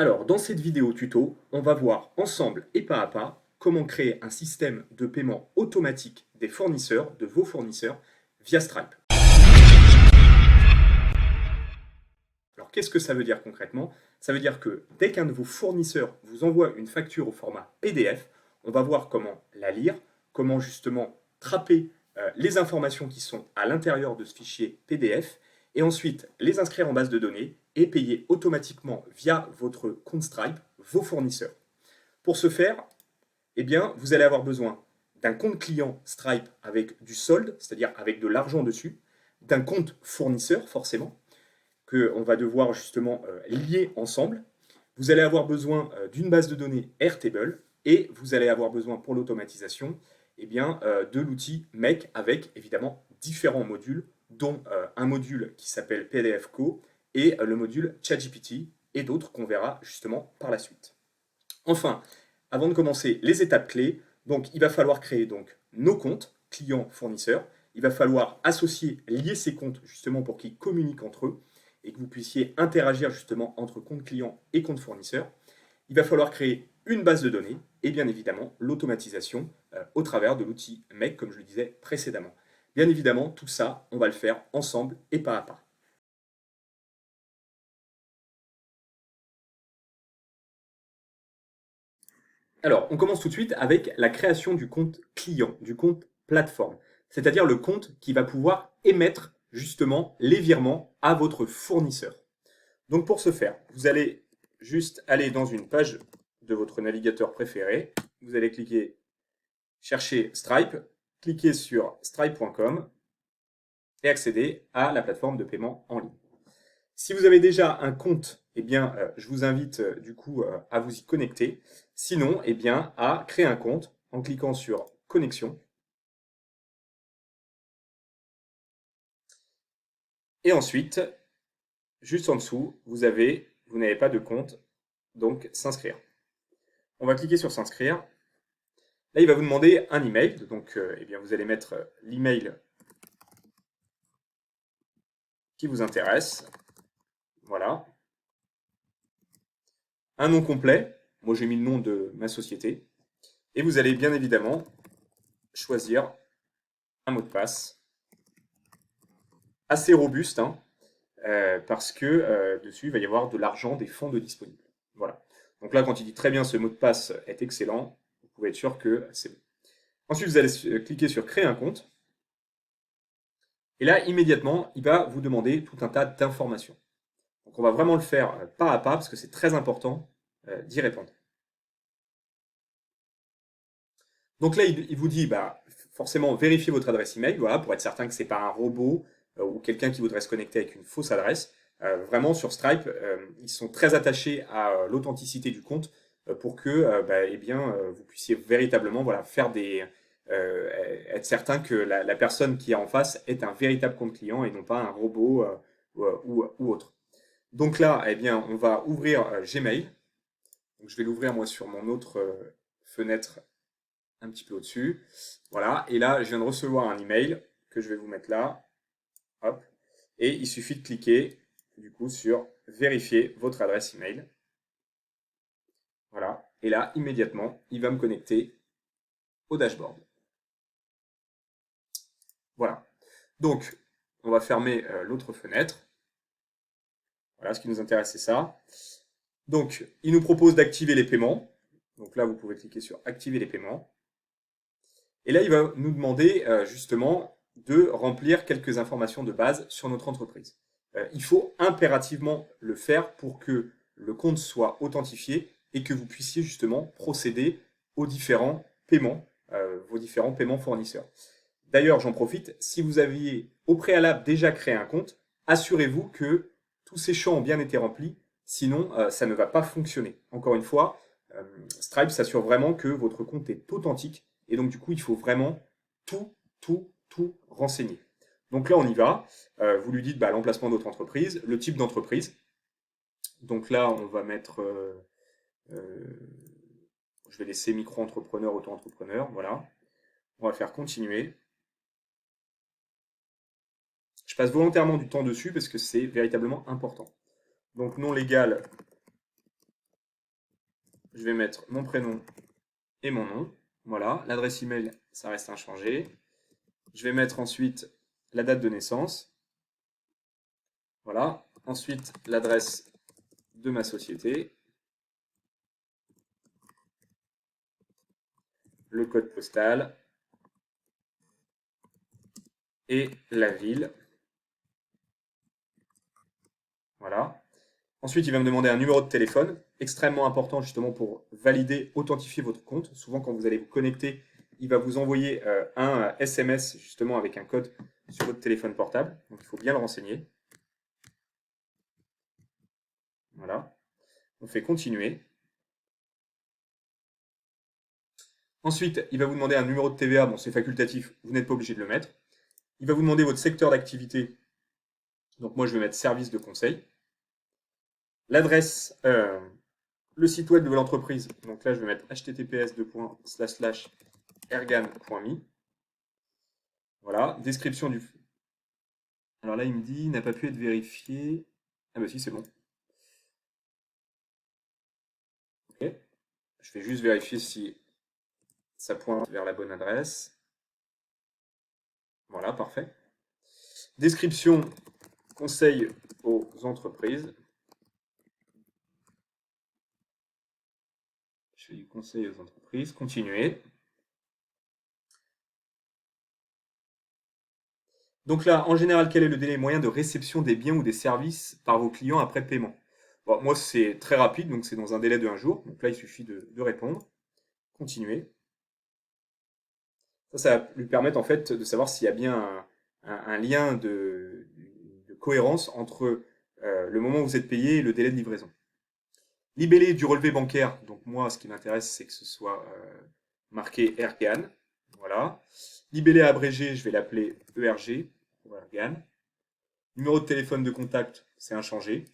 Alors, dans cette vidéo tuto, on va voir ensemble et pas à pas comment créer un système de paiement automatique des fournisseurs, de vos fournisseurs, via Stripe. Alors, qu'est-ce que ça veut dire concrètement? Ça veut dire que dès qu'un de vos fournisseurs vous envoie une facture au format PDF, on va voir comment la lire, comment justement traper les informations qui sont à l'intérieur de ce fichier PDF, et ensuite les inscrire en base de données et payer automatiquement via votre compte Stripe vos fournisseurs. Pour ce faire, eh bien, vous allez avoir besoin d'un compte client Stripe avec du solde, c'est-à-dire avec de l'argent dessus, d'un compte fournisseur forcément, qu'on va devoir justement lier ensemble. Vous allez avoir besoin d'une base de données Airtable et vous allez avoir besoin pour l'automatisation de l'outil Make avec évidemment différents modules, dont un module qui s'appelle PDFco et le module ChatGPT et d'autres qu'on verra justement par la suite. Enfin, avant de commencer les étapes clés, donc il va falloir créer donc nos comptes clients-fournisseurs. Il va falloir associer, lier ces comptes justement pour qu'ils communiquent entre eux et que vous puissiez interagir justement entre compte client et compte fournisseur. Il va falloir créer une base de données et bien évidemment l'automatisation au travers de l'outil Make, comme je le disais précédemment. Bien évidemment, tout ça, on va le faire ensemble et pas à pas. Alors, on commence tout de suite avec la création du compte client, du compte plateforme, c'est-à-dire le compte qui va pouvoir émettre justement les virements à votre fournisseur. Donc pour ce faire, vous allez juste aller dans une page de votre navigateur préféré, vous allez cliquer chercher Stripe, cliquer sur stripe.com et accéder à la plateforme de paiement en ligne. Si vous avez déjà un compte, je vous invite à vous y connecter. Sinon, à créer un compte en cliquant sur Connexion. Et ensuite, juste en dessous, vous n'avez pas de compte, donc s'inscrire. On va cliquer sur s'inscrire. Là, il va vous demander un email. Donc, vous allez mettre l'email qui vous intéresse. Voilà. Un nom complet. Moi, j'ai mis le nom de ma société. Et vous allez bien évidemment choisir un mot de passe assez robuste, hein, parce que dessus, il va y avoir de l'argent, des fonds de disponibles. Voilà. Donc là, quand il dit très bien ce mot de passe est excellent, vous pouvez être sûr que c'est bon. Ensuite, vous allez cliquer sur créer un compte. Et là, immédiatement, il va vous demander tout un tas d'informations. Donc on va vraiment le faire pas à pas parce que c'est très important d'y répondre. Donc là, il vous dit forcément vérifiez votre adresse email, voilà, pour être certain que ce n'est pas un robot ou quelqu'un qui voudrait se connecter avec une fausse adresse. Vraiment, sur Stripe, ils sont très attachés à l'authenticité du compte pour que vous puissiez véritablement faire être certain que la personne qui est en face est un véritable compte client et non pas un robot ou autre. Donc là, on va ouvrir Gmail. Donc je vais l'ouvrir moi sur mon autre fenêtre un petit peu au-dessus. Voilà, et là, je viens de recevoir un email que je vais vous mettre là. Hop. Et il suffit de cliquer du coup sur vérifier votre adresse email. Voilà, et là, immédiatement, il va me connecter au dashboard. Voilà. Donc, on va fermer l'autre fenêtre. Voilà, ce qui nous intéresse, c'est ça. Donc, il nous propose d'activer les paiements. Donc là, vous pouvez cliquer sur activer les paiements. Et là, il va nous demander justement de remplir quelques informations de base sur notre entreprise. Il faut impérativement le faire pour que le compte soit authentifié et que vous puissiez justement procéder aux différents paiements, vos différents paiements fournisseurs. D'ailleurs, j'en profite, si vous aviez au préalable déjà créé un compte, assurez-vous que tous ces champs ont bien été remplis, sinon ça ne va pas fonctionner. Encore une fois, Stripe s'assure vraiment que votre compte est authentique et donc du coup il faut vraiment tout renseigner. Donc là on y va, vous lui dites l'emplacement de votre entreprise, le type d'entreprise. Donc là on va mettre, je vais laisser micro-entrepreneur, auto-entrepreneur, voilà. On va faire continuer. Je passe volontairement du temps dessus parce que c'est véritablement important. Donc nom légal, je vais mettre mon prénom et mon nom. Voilà, l'adresse email, ça reste inchangé. Je vais mettre ensuite la date de naissance. Voilà, ensuite l'adresse de ma société, le code postal et la ville. Voilà. Ensuite, il va me demander un numéro de téléphone, extrêmement important justement pour valider, authentifier votre compte. Souvent, quand vous allez vous connecter, il va vous envoyer un SMS justement avec un code sur votre téléphone portable. Donc, il faut bien le renseigner. Voilà. On fait continuer. Ensuite, il va vous demander un numéro de TVA. Bon, c'est facultatif, vous n'êtes pas obligé de le mettre. Il va vous demander votre secteur d'activité. Donc, moi, je vais mettre service de conseil. L'adresse, le site web de l'entreprise. Donc là, je vais mettre https://ergan.me. Voilà, description du. Alors là, il me dit n'a pas pu être vérifié. Ah bah si, c'est bon. Ok. Je vais juste vérifier si ça pointe vers la bonne adresse. Voilà, parfait. Description, conseil aux entreprises. Je fais du conseil aux entreprises. Continuer. Donc là, en général, quel est le délai moyen de réception des biens ou des services par vos clients après paiement? Bon, moi, c'est très rapide, donc c'est dans un délai de 1 jour. Donc là, il suffit de répondre. Continuer. Ça va lui permettre en fait de savoir s'il y a bien un lien de cohérence entre le moment où vous êtes payé et le délai de livraison. Libellé du relevé bancaire. Donc moi, ce qui m'intéresse, c'est que ce soit marqué Ergan. Voilà. Libellé abrégé, je vais l'appeler ERG pour Ergan. Numéro de téléphone de contact, c'est inchangé.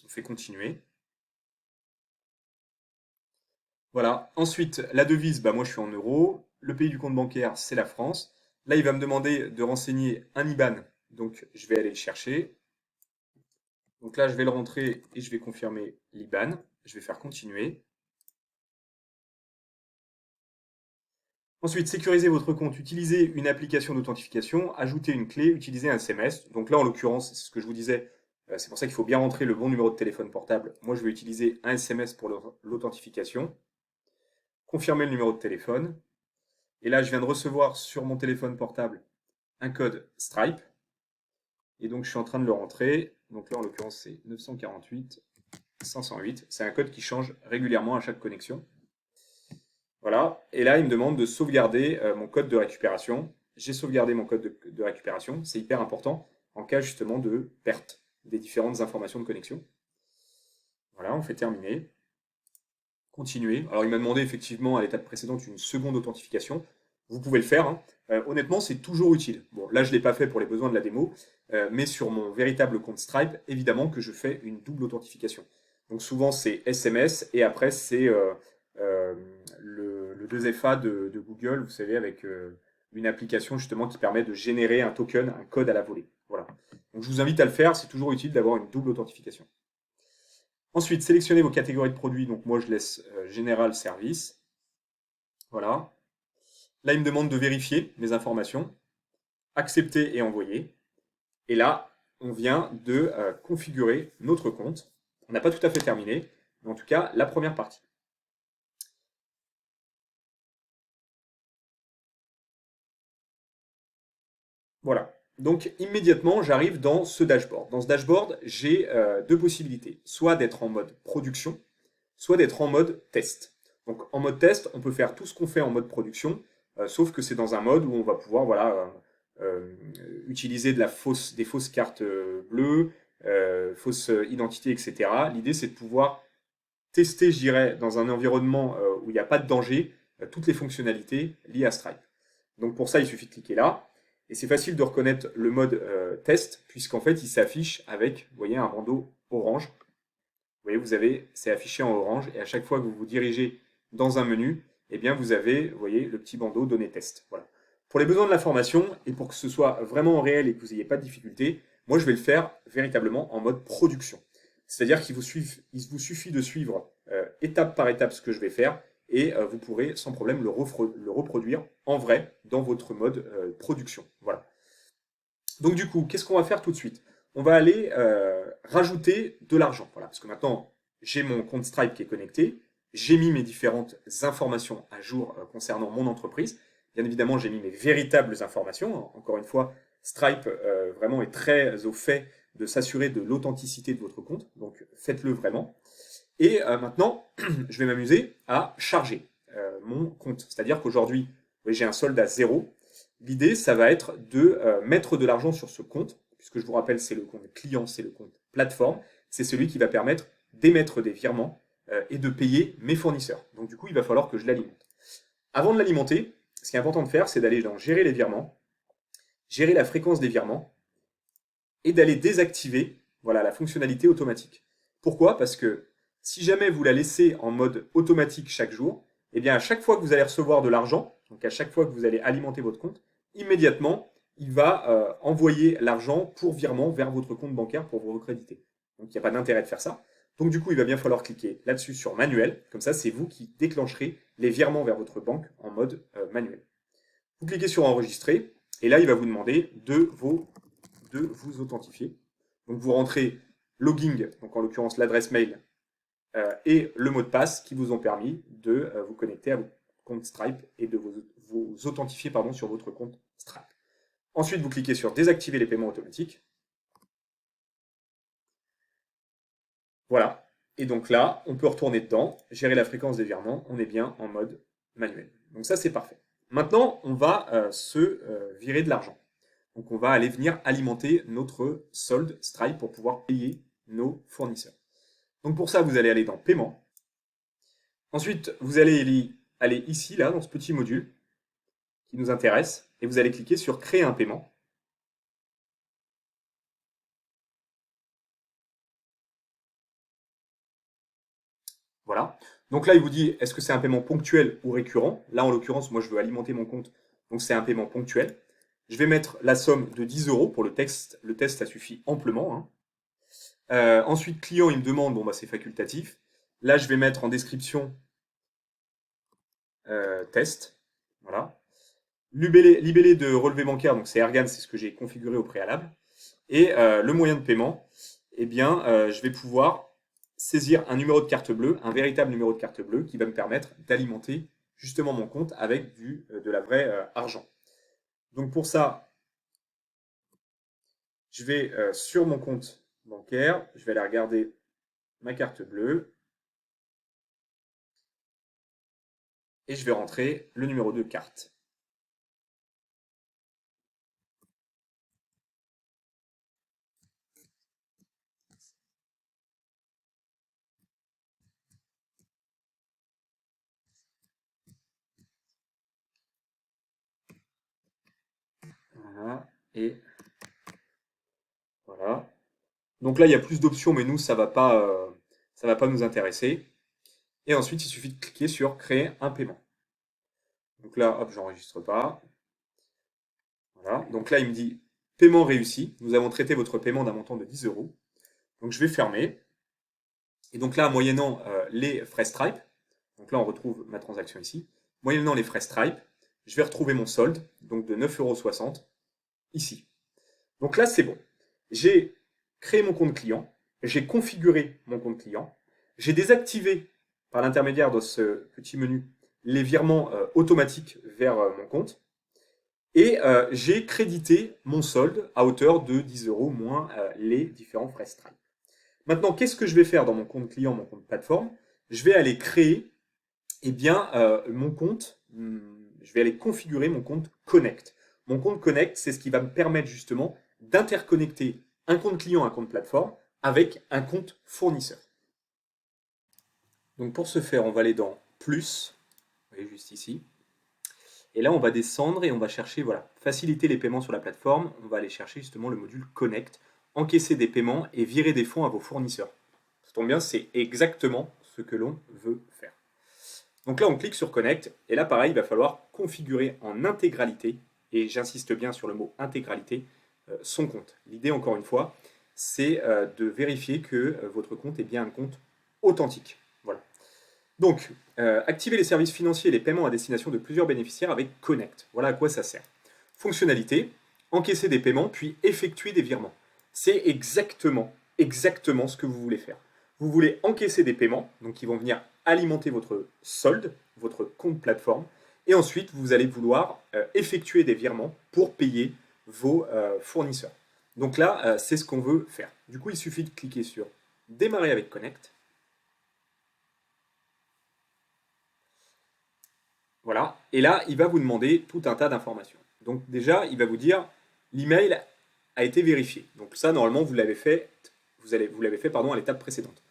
On fait continuer. Voilà. Ensuite, la devise, bah moi je suis en euros. Le pays du compte bancaire, c'est la France. Là, il va me demander de renseigner un IBAN. Donc, je vais aller le chercher. Donc là, je vais le rentrer et je vais confirmer l'IBAN. Je vais faire continuer. Ensuite, sécuriser votre compte. Utilisez une application d'authentification. Ajoutez une clé. Utilisez un SMS. Donc là, en l'occurrence, c'est ce que je vous disais. C'est pour ça qu'il faut bien rentrer le bon numéro de téléphone portable. Moi, je vais utiliser un SMS pour l'authentification. Confirmer le numéro de téléphone. Et là, je viens de recevoir sur mon téléphone portable un code Stripe. Et donc, je suis en train de le rentrer. Donc là, en l'occurrence, c'est 948 508. C'est un code qui change régulièrement à chaque connexion. Voilà. Et là, il me demande de sauvegarder mon code de récupération. J'ai sauvegardé mon code de récupération. C'est hyper important en cas justement de perte des différentes informations de connexion. Voilà, on fait terminer. Continuer. Alors, il m'a demandé effectivement à l'étape précédente une seconde authentification. Vous pouvez le faire, hein. Honnêtement, c'est toujours utile. Bon, là, je ne l'ai pas fait pour les besoins de la démo, mais sur mon véritable compte Stripe, évidemment que je fais une double authentification. Donc souvent, c'est SMS et après, c'est le 2FA de Google, vous savez, avec une application justement qui permet de générer un token, un code à la volée. Voilà. Donc je vous invite à le faire, c'est toujours utile d'avoir une double authentification. Ensuite, sélectionnez vos catégories de produits. Donc moi, je laisse Général Service. Voilà. Là, il me demande de vérifier mes informations. Accepter et envoyer. Et là, on vient de configurer notre compte. On n'a pas tout à fait terminé, mais en tout cas, la première partie. Voilà. Donc, immédiatement, j'arrive dans ce dashboard. Dans ce dashboard, j'ai deux possibilités. Soit d'être en mode production, soit d'être en mode test. Donc, en mode test, on peut faire tout ce qu'on fait en mode production, sauf que c'est dans un mode où on va pouvoir voilà, utiliser des fausses cartes bleues, fausses identités, etc. L'idée, c'est de pouvoir tester, je dirais, dans un environnement où il n'y a pas de danger, toutes les fonctionnalités liées à Stripe. Donc pour ça, il suffit de cliquer là. Et c'est facile de reconnaître le mode test, puisqu'en fait, il s'affiche avec, vous voyez, un bandeau orange. Vous voyez, c'est affiché en orange, et à chaque fois que vous vous dirigez dans un menu, eh bien, vous avez, vous voyez, le petit bandeau données test. Voilà. Pour les besoins de la formation, et pour que ce soit vraiment réel et que vous n'ayez pas de difficulté, moi, je vais le faire véritablement en mode production. C'est-à-dire qu'il vous suffit de suivre étape par étape ce que je vais faire et vous pourrez sans problème le reproduire en vrai dans votre mode production. Voilà. Donc du coup, qu'est-ce qu'on va faire tout de suite? On va aller rajouter de l'argent. Voilà, parce que maintenant, j'ai mon compte Stripe qui est connecté, j'ai mis mes différentes informations à jour concernant mon entreprise. Bien évidemment, j'ai mis mes véritables informations. Encore une fois, Stripe vraiment est très au fait de s'assurer de l'authenticité de votre compte. Donc faites-le vraiment. Et maintenant, je vais m'amuser à charger mon compte. C'est-à-dire qu'aujourd'hui, j'ai un solde à 0. L'idée, ça va être de mettre de l'argent sur ce compte, puisque je vous rappelle, c'est le compte client, c'est le compte plateforme. C'est celui qui va permettre d'émettre des virements et de payer mes fournisseurs. Donc du coup, il va falloir que je l'alimente. Avant de l'alimenter, ce qui est important de faire, c'est d'aller dans gérer les virements, gérer la fréquence des virements et d'aller désactiver voilà, la fonctionnalité automatique. Pourquoi? Parce que si jamais vous la laissez en mode automatique chaque jour, eh bien à chaque fois que vous allez recevoir de l'argent, donc à chaque fois que vous allez alimenter votre compte, immédiatement, il va envoyer l'argent pour virement vers votre compte bancaire pour vous recréditer. Donc il n'y a pas d'intérêt de faire ça. Donc du coup, il va bien falloir cliquer là-dessus sur manuel. Comme ça, c'est vous qui déclencherez les virements vers votre banque en mode manuel. Vous cliquez sur enregistrer et là, il va vous demander de vous authentifier. Donc vous rentrez login, donc en l'occurrence l'adresse mail et le mot de passe qui vous ont permis de vous connecter à votre compte Stripe et de vous authentifier sur votre compte Stripe. Ensuite, vous cliquez sur désactiver les paiements automatiques. Voilà. Et donc là, on peut retourner dedans, gérer la fréquence des virements, on est bien en mode manuel. Donc ça, c'est parfait. Maintenant, on va se virer de l'argent. Donc on va aller venir alimenter notre solde Stripe pour pouvoir payer nos fournisseurs. Donc pour ça, vous allez aller dans Paiement. Ensuite, vous allez aller ici, là, dans ce petit module qui nous intéresse, et vous allez cliquer sur Créer un paiement. Voilà. Donc là, il vous dit, est-ce que c'est un paiement ponctuel ou récurrent? Là, en l'occurrence, moi, je veux alimenter mon compte, donc c'est un paiement ponctuel. Je vais mettre la somme de 10 euros pour le test. Le test, ça suffit amplement, hein. Ensuite, client, il me demande, bon, bah, c'est facultatif. Là, je vais mettre en description test. Voilà. Libellé de relevé bancaire, donc c'est Ergan, c'est ce que j'ai configuré au préalable. Et le moyen de paiement, eh bien, je vais pouvoir saisir un numéro de carte bleue, un véritable numéro de carte bleue qui va me permettre d'alimenter justement mon compte avec de la vraie argent. Donc pour ça, je vais sur mon compte bancaire, je vais aller regarder ma carte bleue et je vais rentrer le numéro de carte. Voilà, et voilà. Donc là, il y a plus d'options, mais nous, ça va pas nous intéresser. Et ensuite, il suffit de cliquer sur Créer un paiement. Donc là, hop, j'enregistre pas. Voilà. Donc là, il me dit paiement réussi. Nous avons traité votre paiement d'un montant de 10 euros. Donc je vais fermer. Et donc là, moyennant les frais Stripe, donc là, on retrouve ma transaction ici. Moyennant les frais Stripe, je vais retrouver mon solde, donc de 9,60 € ici. Donc là, c'est bon. J'ai créé mon compte client, j'ai configuré mon compte client, j'ai désactivé par l'intermédiaire de ce petit menu les virements automatiques vers mon compte et j'ai crédité mon solde à hauteur de 10 euros moins les différents frais Stripe. Maintenant, qu'est-ce que je vais faire dans mon compte client, mon compte plateforme? Je vais aller créer mon compte, je vais aller configurer mon compte Connect. Mon compte Connect, c'est ce qui va me permettre justement d'interconnecter un compte client, un compte plateforme avec un compte fournisseur. Donc pour ce faire, on va aller dans Plus, vous voyez juste ici. Et là, on va descendre et on va chercher, voilà, faciliter les paiements sur la plateforme. On va aller chercher justement le module Connect, encaisser des paiements et virer des fonds à vos fournisseurs. Ça tombe bien, c'est exactement ce que l'on veut faire. Donc là, on clique sur Connect, et là, pareil, il va falloir configurer en intégralité, et j'insiste bien sur le mot intégralité, son compte. L'idée, encore une fois, c'est de vérifier que votre compte est bien un compte authentique. Voilà. Donc, activer les services financiers et les paiements à destination de plusieurs bénéficiaires avec Connect. Voilà à quoi ça sert. Fonctionnalité, encaisser des paiements puis effectuer des virements. C'est exactement ce que vous voulez faire. Vous voulez encaisser des paiements, donc qui vont venir alimenter votre solde, votre compte plateforme, et ensuite vous allez vouloir effectuer des virements pour payer vos fournisseurs. Donc là, c'est ce qu'on veut faire. Du coup, il suffit de cliquer sur Démarrer avec Connect. Voilà. Et là, il va vous demander tout un tas d'informations. Donc déjà, il va vous dire l'email a été vérifié. Donc ça, normalement, vous l'avez fait, à l'étape précédente.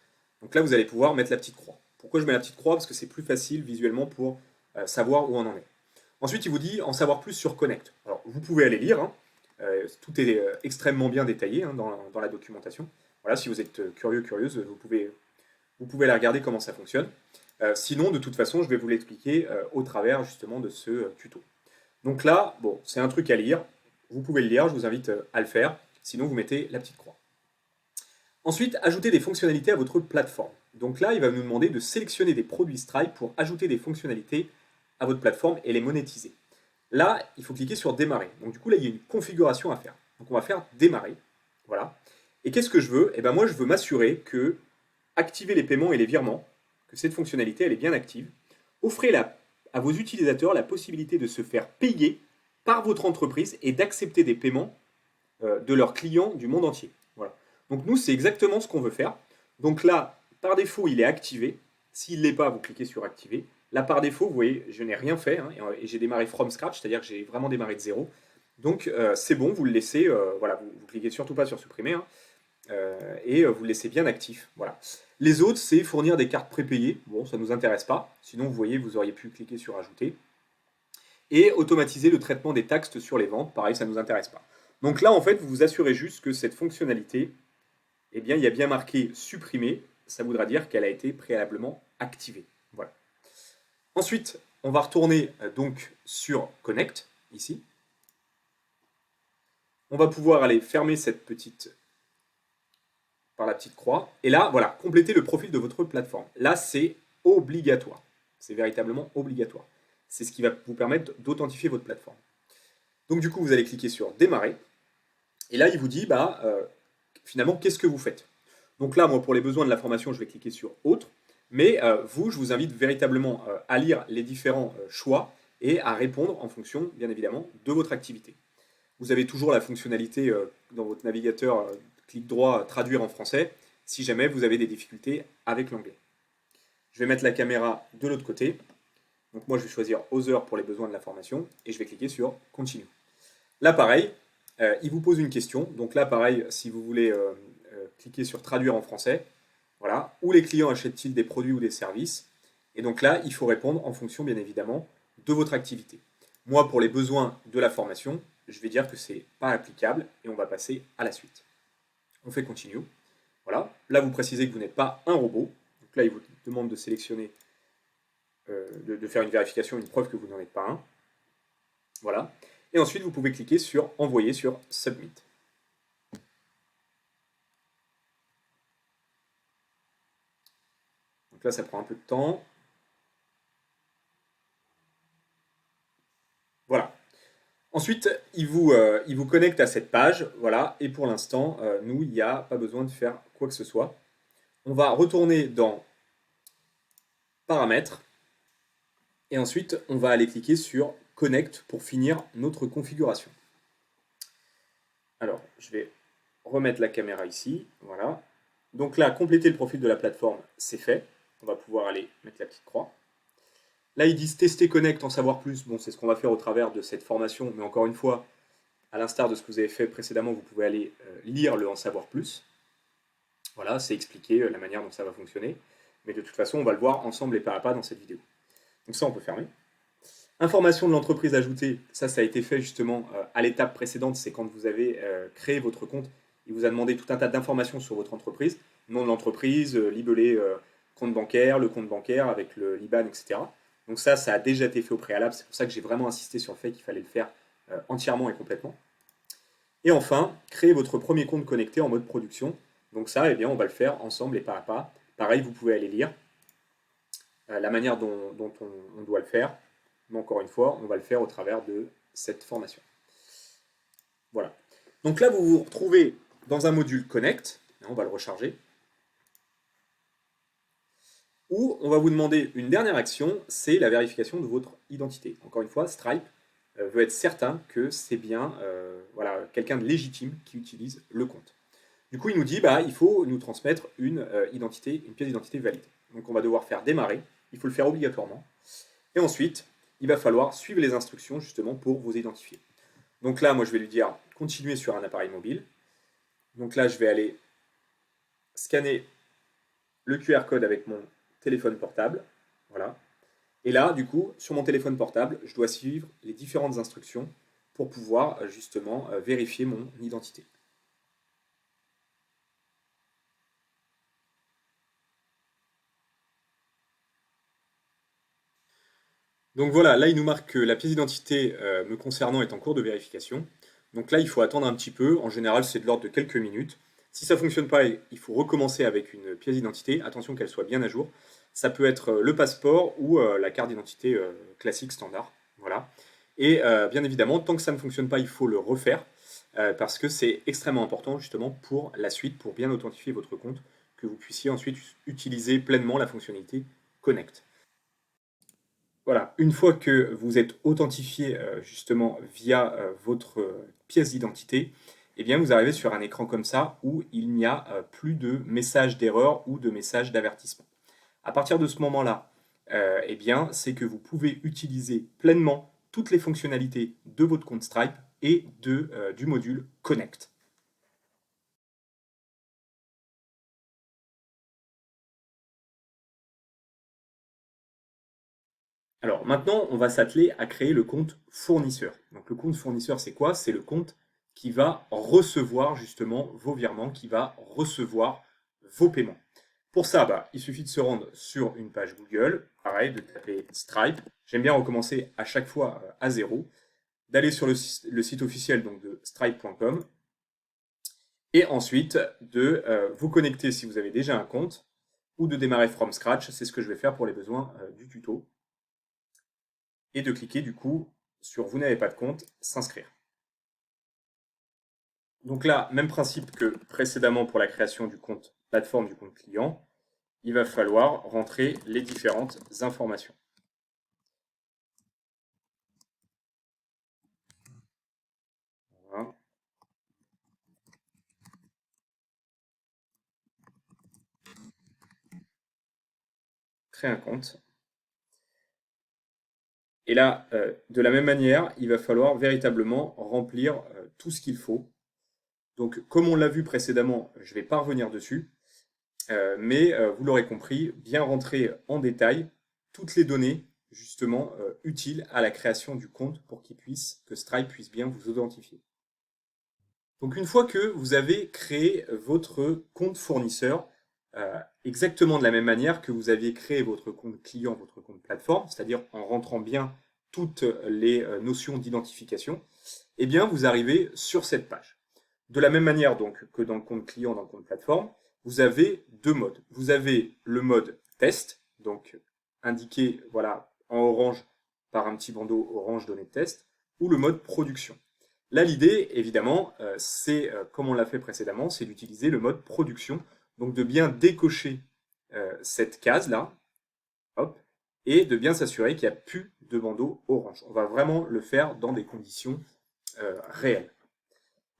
Donc là, vous allez pouvoir mettre la petite croix. Pourquoi je mets la petite croix? Parce que c'est plus facile visuellement pour savoir où on en est. Ensuite, il vous dit en savoir plus sur Connect. Alors, vous pouvez aller lire. Hein. Tout est extrêmement bien détaillé hein, dans la documentation. Voilà, si vous êtes curieuse, vous pouvez aller regarder comment ça fonctionne. Sinon, de toute façon, je vais vous l'expliquer au travers justement de ce tuto. Donc là, bon, c'est un truc à lire. Vous pouvez le lire, je vous invite à le faire. Sinon, vous mettez la petite croix. Ensuite, ajouter des fonctionnalités à votre plateforme. Donc là, il va nous demander de sélectionner des produits Stripe pour ajouter des fonctionnalités à votre plateforme et les monétiser. Là, il faut cliquer sur Démarrer. Donc du coup, là, il y a une configuration à faire. Donc on va faire Démarrer. Voilà. Et qu'est-ce que je veux? Eh bien moi, je veux m'assurer que activer les paiements et les virements, que cette fonctionnalité, elle est bien active. Offrez à vos utilisateurs la possibilité de se faire payer par votre entreprise et d'accepter des paiements de leurs clients du monde entier. Voilà. Donc nous, c'est exactement ce qu'on veut faire. Donc là, par défaut, il est activé. S'il ne l'est pas, vous cliquez sur Activer. Là, par défaut, vous voyez, je n'ai rien fait hein, et j'ai démarré from scratch, c'est-à-dire que j'ai vraiment démarré de zéro. Donc c'est bon, vous le laissez, voilà, vous cliquez surtout pas sur supprimer hein, et vous le laissez bien actif. Voilà. Les autres, c'est fournir des cartes prépayées. Bon, ça ne nous intéresse pas. Sinon, vous voyez, vous auriez pu cliquer sur Ajouter. Et automatiser le traitement des taxes sur les ventes. Pareil, ça ne nous intéresse pas. Donc là, en fait, vous vous assurez juste que cette fonctionnalité, eh bien, il y a bien marqué supprimer. Ça voudra dire qu'elle a été préalablement activée. Voilà. Ensuite, on va retourner donc sur Connect, ici. On va pouvoir aller fermer cette petite par la petite croix. Et là, voilà, compléter le profil de votre plateforme. Là, c'est obligatoire. C'est véritablement obligatoire. C'est ce qui va vous permettre d'authentifier votre plateforme. Donc du coup, vous allez cliquer sur Démarrer. Et là, il vous dit, finalement, qu'est-ce que vous faites? Donc là, moi, pour les besoins de la formation, je vais cliquer sur Autre. Mais vous, je vous invite véritablement à lire les différents choix et à répondre en fonction, bien évidemment, de votre activité. Vous avez toujours la fonctionnalité dans votre navigateur, clic droit, traduire en français, si jamais vous avez des difficultés avec l'anglais. Je vais mettre la caméra de l'autre côté. Donc moi, je vais choisir Other pour les besoins de la formation et je vais cliquer sur Continue. Là, pareil, il vous pose une question. Donc là, pareil, si vous voulez cliquer sur Traduire en français, voilà, où les clients achètent-ils des produits ou des services? Et donc là, il faut répondre en fonction, bien évidemment, de votre activité. Moi, pour les besoins de la formation, je vais dire que c'est pas applicable et on va passer à la suite. On fait Continue. Voilà. Là, vous précisez que vous n'êtes pas un robot. Donc là, il vous demande de sélectionner, de faire une vérification, une preuve que vous n'en êtes pas un. Voilà. Et ensuite, vous pouvez cliquer sur Envoyer sur Submit. Donc là, ça prend un peu de temps. Voilà. Ensuite, il vous connecte à cette page, voilà, et pour l'instant, nous, il n'y a pas besoin de faire quoi que ce soit. On va retourner dans Paramètres, et ensuite, on va aller cliquer sur Connect pour finir notre configuration. Alors, je vais remettre la caméra ici, voilà. Donc là, compléter le profil de la plateforme, c'est fait. On va pouvoir aller mettre la petite croix. Là, ils disent tester Connect, en savoir plus. Bon, c'est ce qu'on va faire au travers de cette formation, mais encore une fois, à l'instar de ce que vous avez fait précédemment, vous pouvez aller lire le en savoir plus. Voilà, c'est expliqué la manière dont ça va fonctionner. Mais de toute façon, on va le voir ensemble et pas à pas dans cette vidéo. Donc ça, on peut fermer. Information de l'entreprise ajoutée, ça a été fait justement à l'étape précédente, c'est quand vous avez créé votre compte. Il vous a demandé tout un tas d'informations sur votre entreprise, nom de l'entreprise, libellé compte bancaire, le compte bancaire avec le l'IBAN, etc. Donc ça a déjà été fait au préalable, c'est pour ça que j'ai vraiment insisté sur le fait qu'il fallait le faire entièrement et complètement. Et enfin, créer votre premier compte connecté en mode production. Donc ça, eh bien, on va le faire ensemble et pas à pas. Pareil, vous pouvez aller lire. la manière dont on doit le faire. Mais encore une fois, on va le faire au travers de cette formation. Voilà. Donc là, vous vous retrouvez dans un module Connect. On va le recharger. Où on va vous demander une dernière action, c'est la vérification de votre identité. Encore une fois, Stripe veut être certain que c'est bien voilà, quelqu'un de légitime qui utilise le compte. Du coup, il nous dit il faut nous transmettre une pièce d'identité valide. Donc on va devoir faire démarrer, il faut le faire obligatoirement. Et ensuite, il va falloir suivre les instructions justement pour vous identifier. Donc là, moi je vais lui dire continuer sur un appareil mobile. Donc là, je vais aller scanner le QR code avec mon téléphone portable. Voilà. Et là, du coup, sur mon téléphone portable, je dois suivre les différentes instructions pour pouvoir justement vérifier mon identité. Donc voilà, là il nous marque que la pièce d'identité me concernant est en cours de vérification. Donc là il faut attendre un petit peu, en général c'est de l'ordre de quelques minutes. Si ça ne fonctionne pas, il faut recommencer avec une pièce d'identité, attention qu'elle soit bien à jour. Ça peut être le passeport ou la carte d'identité classique standard. Voilà. Et bien évidemment, tant que ça ne fonctionne pas, il faut le refaire parce que c'est extrêmement important justement pour la suite, pour bien authentifier votre compte, que vous puissiez ensuite utiliser pleinement la fonctionnalité Connect. Voilà, une fois que vous êtes authentifié justement via votre pièce d'identité, eh bien vous arrivez sur un écran comme ça où il n'y a plus de messages d'erreur ou de messages d'avertissement. À partir de ce moment-là, eh bien c'est que vous pouvez utiliser pleinement toutes les fonctionnalités de votre compte Stripe et du module Connect. Alors maintenant, on va s'atteler à créer le compte fournisseur. Donc le compte fournisseur, c'est quoi? C'est le compte qui va recevoir justement vos virements, qui va recevoir vos paiements. Pour ça, il suffit de se rendre sur une page Google, pareil, de taper Stripe. J'aime bien recommencer à chaque fois à zéro, d'aller sur le site officiel donc, de stripe.com et ensuite de vous connecter si vous avez déjà un compte ou de démarrer from scratch. C'est ce que je vais faire pour les besoins du tuto. Et de cliquer du coup sur vous n'avez pas de compte, s'inscrire. Donc là, même principe que précédemment pour la création du compte plateforme du compte client, il va falloir rentrer les différentes informations. Voilà. Créer un compte. Et là, de la même manière, il va falloir véritablement remplir tout ce qu'il faut. Donc, comme on l'a vu précédemment, je ne vais pas revenir dessus, mais vous l'aurez compris, bien rentrer en détail toutes les données justement utiles à la création du compte pour que Stripe puisse bien vous authentifier. Donc une fois que vous avez créé votre compte fournisseur, exactement de la même manière que vous aviez créé votre compte client, votre compte plateforme, c'est-à-dire en rentrant bien toutes les notions d'identification, eh bien vous arrivez sur cette page. De la même manière donc que dans le compte client, dans le compte plateforme, vous avez deux modes. Vous avez le mode test, donc indiqué voilà, en orange par un petit bandeau orange donné de test, ou le mode production. Là, l'idée, évidemment, c'est, comme on l'a fait précédemment, c'est d'utiliser le mode production, donc de bien décocher cette case-là, hop, et de bien s'assurer qu'il n'y a plus de bandeau orange. On va vraiment le faire dans des conditions réelles.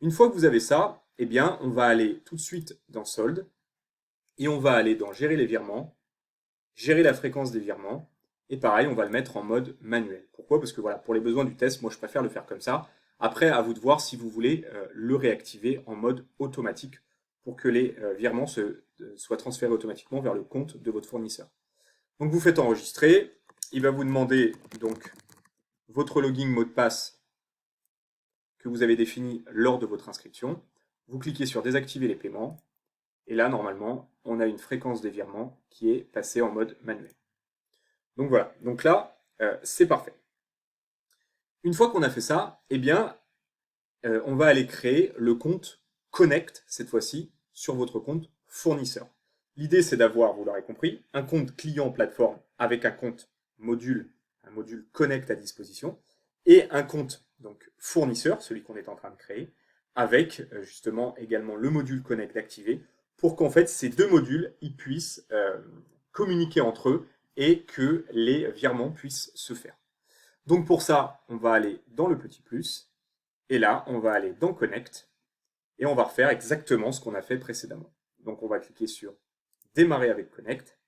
Une fois que vous avez ça, eh bien, on va aller tout de suite dans solde, et on va aller dans gérer les virements, gérer la fréquence des virements, et pareil, on va le mettre en mode manuel. Pourquoi? Parce que voilà, pour les besoins du test, moi je préfère le faire comme ça. Après, à vous de voir si vous voulez le réactiver en mode automatique pour que les virements soient transférés automatiquement vers le compte de votre fournisseur. Donc vous faites enregistrer, il va vous demander donc votre login mot de passe que vous avez défini lors de votre inscription. Vous cliquez sur désactiver les paiements, et là normalement, on a une fréquence des virements qui est passée en mode manuel. Donc voilà, donc là, c'est parfait. Une fois qu'on a fait ça, eh bien, on va aller créer le compte Connect, cette fois-ci, sur votre compte fournisseur. L'idée, c'est d'avoir, vous l'aurez compris, un compte client plateforme avec un compte module, un module Connect à disposition, et un compte donc fournisseur, celui qu'on est en train de créer, avec justement également le module Connect activé, pour qu'en fait ces deux modules ils puissent communiquer entre eux et que les virements puissent se faire. Donc pour ça, on va aller dans le petit plus, et là, on va aller dans Connect, et on va refaire exactement ce qu'on a fait précédemment. Donc on va cliquer sur Démarrer avec Connect.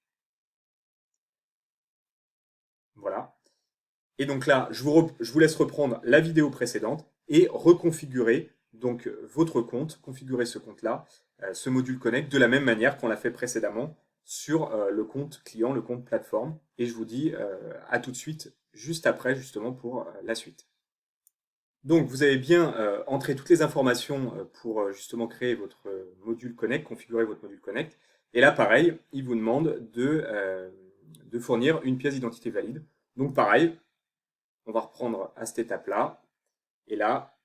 Voilà. Et donc là, je vous laisse reprendre la vidéo précédente et reconfigurer donc votre compte, configurer ce compte-là, ce module Connect, de la même manière qu'on l'a fait précédemment sur le compte client, le compte plateforme. Et je vous dis à tout de suite, juste après, justement, pour la suite. Donc, vous avez bien entré toutes les informations pour justement créer votre module Connect, configurer votre module Connect. Et là, pareil, il vous demande de fournir une pièce d'identité valide. Donc, pareil, on va reprendre à cette étape-là. Et là,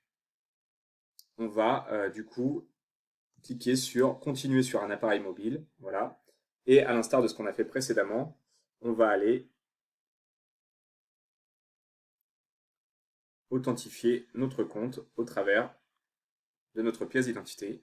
on va du coup cliquer sur Continuer sur un appareil mobile. Voilà. Et à l'instar de ce qu'on a fait précédemment, on va aller authentifier notre compte au travers de notre pièce d'identité.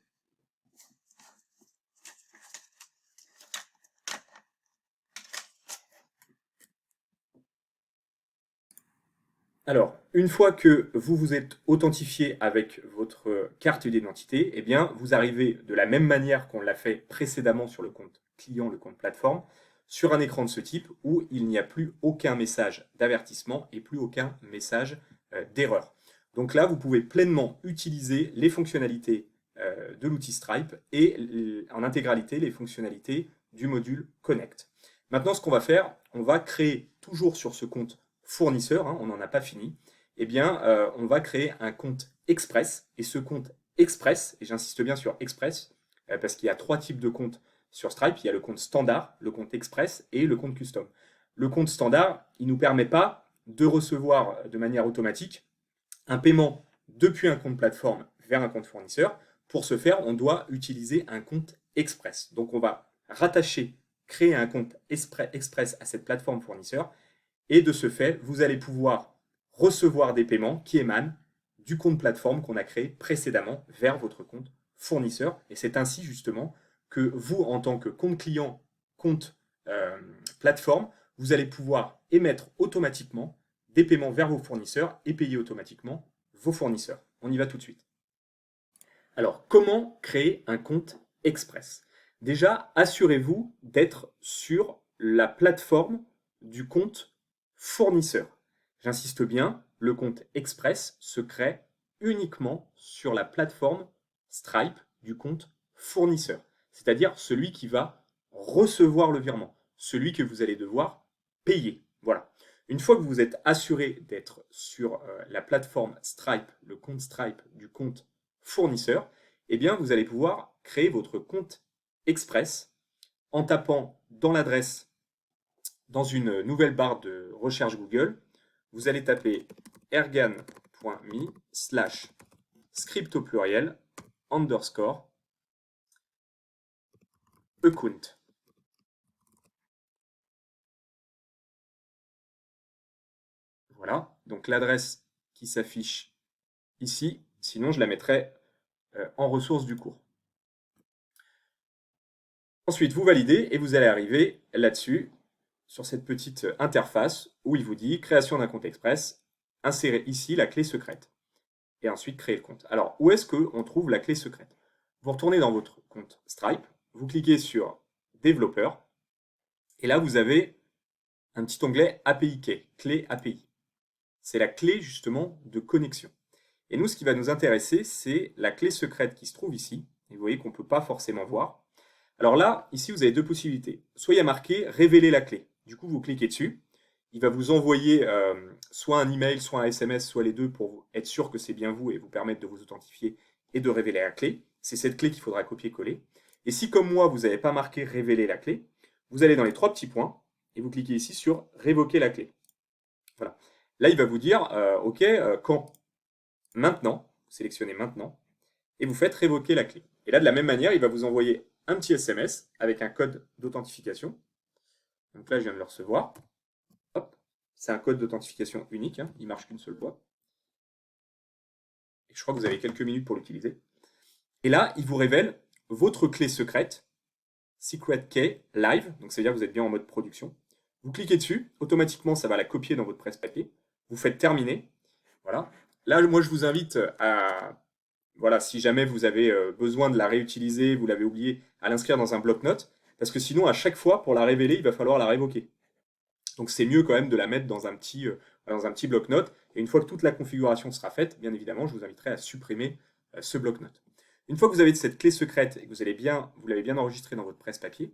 Alors, une fois que vous vous êtes authentifié avec votre carte d'identité, eh bien, vous arrivez de la même manière qu'on l'a fait précédemment sur le compte client, le compte plateforme, sur un écran de ce type où il n'y a plus aucun message d'avertissement et plus aucun message d'erreur. Donc là, vous pouvez pleinement utiliser les fonctionnalités de l'outil Stripe et en intégralité les fonctionnalités du module Connect. Maintenant, ce qu'on va faire, on va créer toujours sur ce compte fournisseur, on n'en a pas fini, eh bien, on va créer un compte Express. Et ce compte Express, et j'insiste bien sur Express, parce qu'il y a trois types de comptes sur Stripe. Il y a le compte standard, le compte Express et le compte custom. Le compte standard, il ne nous permet pas de recevoir de manière automatique un paiement depuis un compte plateforme vers un compte fournisseur. Pour ce faire, on doit utiliser un compte Express. Donc on va rattacher, créer un compte Express à cette plateforme fournisseur. Et de ce fait, vous allez pouvoir recevoir des paiements qui émanent du compte plateforme qu'on a créé précédemment vers votre compte fournisseur. Et c'est ainsi justement que vous, en tant que compte client, compte plateforme, vous allez pouvoir émettre automatiquement des paiements vers vos fournisseurs et payer automatiquement vos fournisseurs. On y va tout de suite. Alors, comment créer un compte Express? Déjà, assurez-vous d'être sur la plateforme du compte fournisseur. J'insiste bien, le compte Express se crée uniquement sur la plateforme Stripe du compte fournisseur, c'est-à-dire celui qui va recevoir le virement, celui que vous allez devoir payer. Voilà. Une fois que vous êtes assuré d'être sur la plateforme Stripe, le compte Stripe du compte fournisseur, eh bien vous allez pouvoir créer votre compte Express en tapant dans l'adresse, dans une nouvelle barre de recherche Google, vous allez taper ergan.me/script au pluriel _ account. Voilà, donc l'adresse qui s'affiche ici, sinon je la mettrai en ressources du cours. Ensuite, vous validez et vous allez arriver là-dessus, sur cette petite interface où il vous dit création d'un compte Express, insérez ici la clé secrète et ensuite créer le compte. Alors, où est-ce qu'on trouve la clé secrète? Vous retournez dans votre compte Stripe, vous cliquez sur développeur et là vous avez un petit onglet API Key, clé API. C'est la clé justement de connexion. Et nous, ce qui va nous intéresser, c'est la clé secrète qui se trouve ici. Et vous voyez qu'on ne peut pas forcément voir. Alors là, ici, vous avez deux possibilités. Soit il y a marqué révéler la clé. Du coup, vous cliquez dessus. Il va vous envoyer soit un email, soit un SMS, soit les deux pour être sûr que c'est bien vous et vous permettre de vous authentifier et de révéler la clé. C'est cette clé qu'il faudra copier-coller. Et si, comme moi, vous n'avez pas marqué révéler la clé, vous allez dans les trois petits points et vous cliquez ici sur révoquer la clé. Voilà. Là, il va vous dire, OK, quand? Maintenant, vous sélectionnez maintenant, et vous faites révoquer la clé. Et là, de la même manière, il va vous envoyer un petit SMS avec un code d'authentification. Donc là, je viens de le recevoir. C'est un code d'authentification unique, hein, il marche qu'une seule fois. Et je crois que vous avez quelques minutes pour l'utiliser. Et là, il vous révèle votre clé secrète, Secret Key Live, donc ça veut dire que vous êtes bien en mode production. Vous cliquez dessus, automatiquement ça va la copier dans votre presse-papier. Vous faites terminer. Voilà. Là, moi je vous invite à, voilà, si jamais vous avez besoin de la réutiliser, vous l'avez oublié, à l'inscrire dans un bloc-notes, parce que sinon à chaque fois, pour la révéler, il va falloir la révoquer. Donc c'est mieux quand même de la mettre dans un petit bloc-notes. Et une fois que toute la configuration sera faite, bien évidemment, je vous inviterai à supprimer ce bloc-notes. Une fois que vous avez cette clé secrète et que vous l'avez bien enregistrée dans votre presse-papier,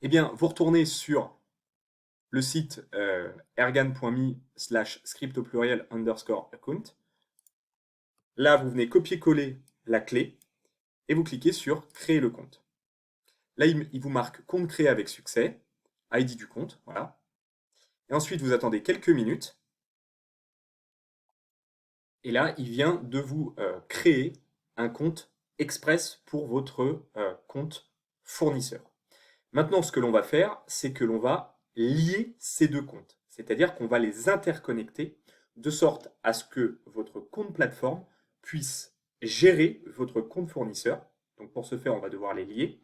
eh bien, vous retournez sur le site ergan.me/script au pluriel _account. Là, vous venez copier-coller la clé et vous cliquez sur créer le compte. Là, il vous marque compte créé avec succès, ID du compte, voilà. Et ensuite, vous attendez quelques minutes. Et là, il vient de vous créer un compte express pour votre compte fournisseur. Maintenant, ce que l'on va faire, c'est que l'on va lier ces deux comptes. C'est-à-dire qu'on va les interconnecter de sorte à ce que votre compte plateforme puisse gérer votre compte fournisseur. Donc pour ce faire, on va devoir les lier.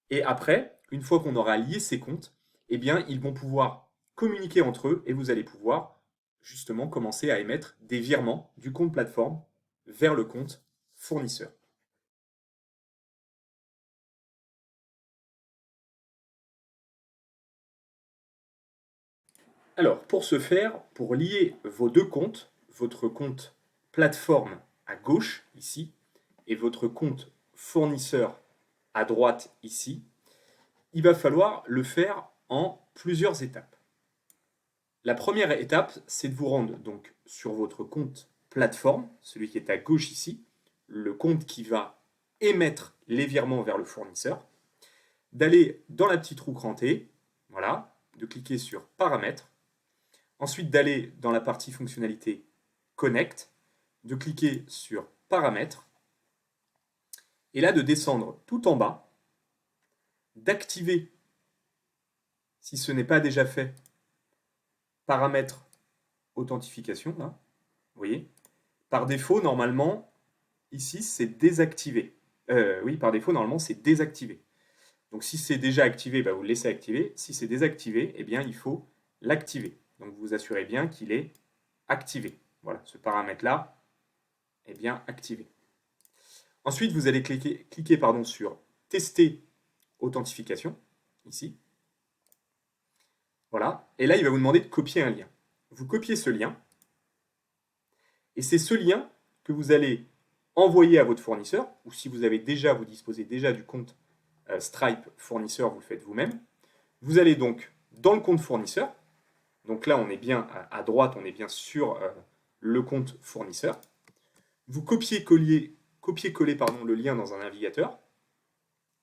Et après, une fois qu'on aura lié ces comptes, eh bien, ils vont pouvoir communiquer entre eux et vous allez pouvoir justement commencer à émettre des virements du compte plateforme vers le compte fournisseur. Alors, pour ce faire, pour lier vos deux comptes, votre compte plateforme à gauche, ici, et votre compte fournisseur à droite, ici, il va falloir le faire en plusieurs étapes. La première étape, c'est de vous rendre donc sur votre compte plateforme, celui qui est à gauche ici, le compte qui va émettre les virements vers le fournisseur, d'aller dans la petite roue crantée, voilà, de cliquer sur paramètres, ensuite d'aller dans la partie fonctionnalité connect, de cliquer sur paramètres, et là de descendre tout en bas, d'activer, si ce n'est pas déjà fait, paramètres authentification, là, vous voyez. Par défaut, normalement, ici, c'est désactivé. Oui, par défaut, normalement, c'est désactivé. Donc, si c'est déjà activé, bah, vous le laissez activer. Si c'est désactivé, eh bien, il faut l'activer. Donc, vous vous assurez bien qu'il est activé. Voilà, ce paramètre-là est bien activé. Ensuite, vous allez cliquer sur Tester authentification, ici. Voilà. Et là, il va vous demander de copier un lien. Vous copiez ce lien. Et c'est ce lien que vous allez envoyer à votre fournisseur, ou si vous disposez déjà du compte Stripe fournisseur, vous le faites vous-même. Vous allez donc dans le compte fournisseur. Donc là, on est bien à droite, on est bien sur le compte fournisseur. Vous copiez-collez le lien dans un navigateur.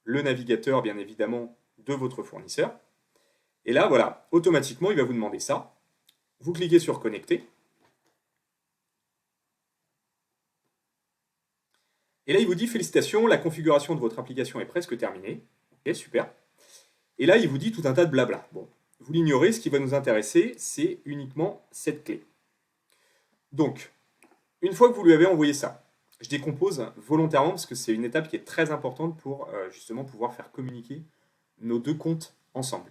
Le navigateur, bien évidemment, de votre fournisseur. Et là, voilà, automatiquement, il va vous demander ça. Vous cliquez sur Connecter. Et là, il vous dit félicitations, la configuration de votre application est presque terminée. Ok, super. Et là, il vous dit tout un tas de blabla. Bon, vous l'ignorez, ce qui va nous intéresser, c'est uniquement cette clé. Donc, une fois que vous lui avez envoyé ça, je décompose volontairement parce que c'est une étape qui est très importante pour justement pouvoir faire communiquer nos deux comptes ensemble.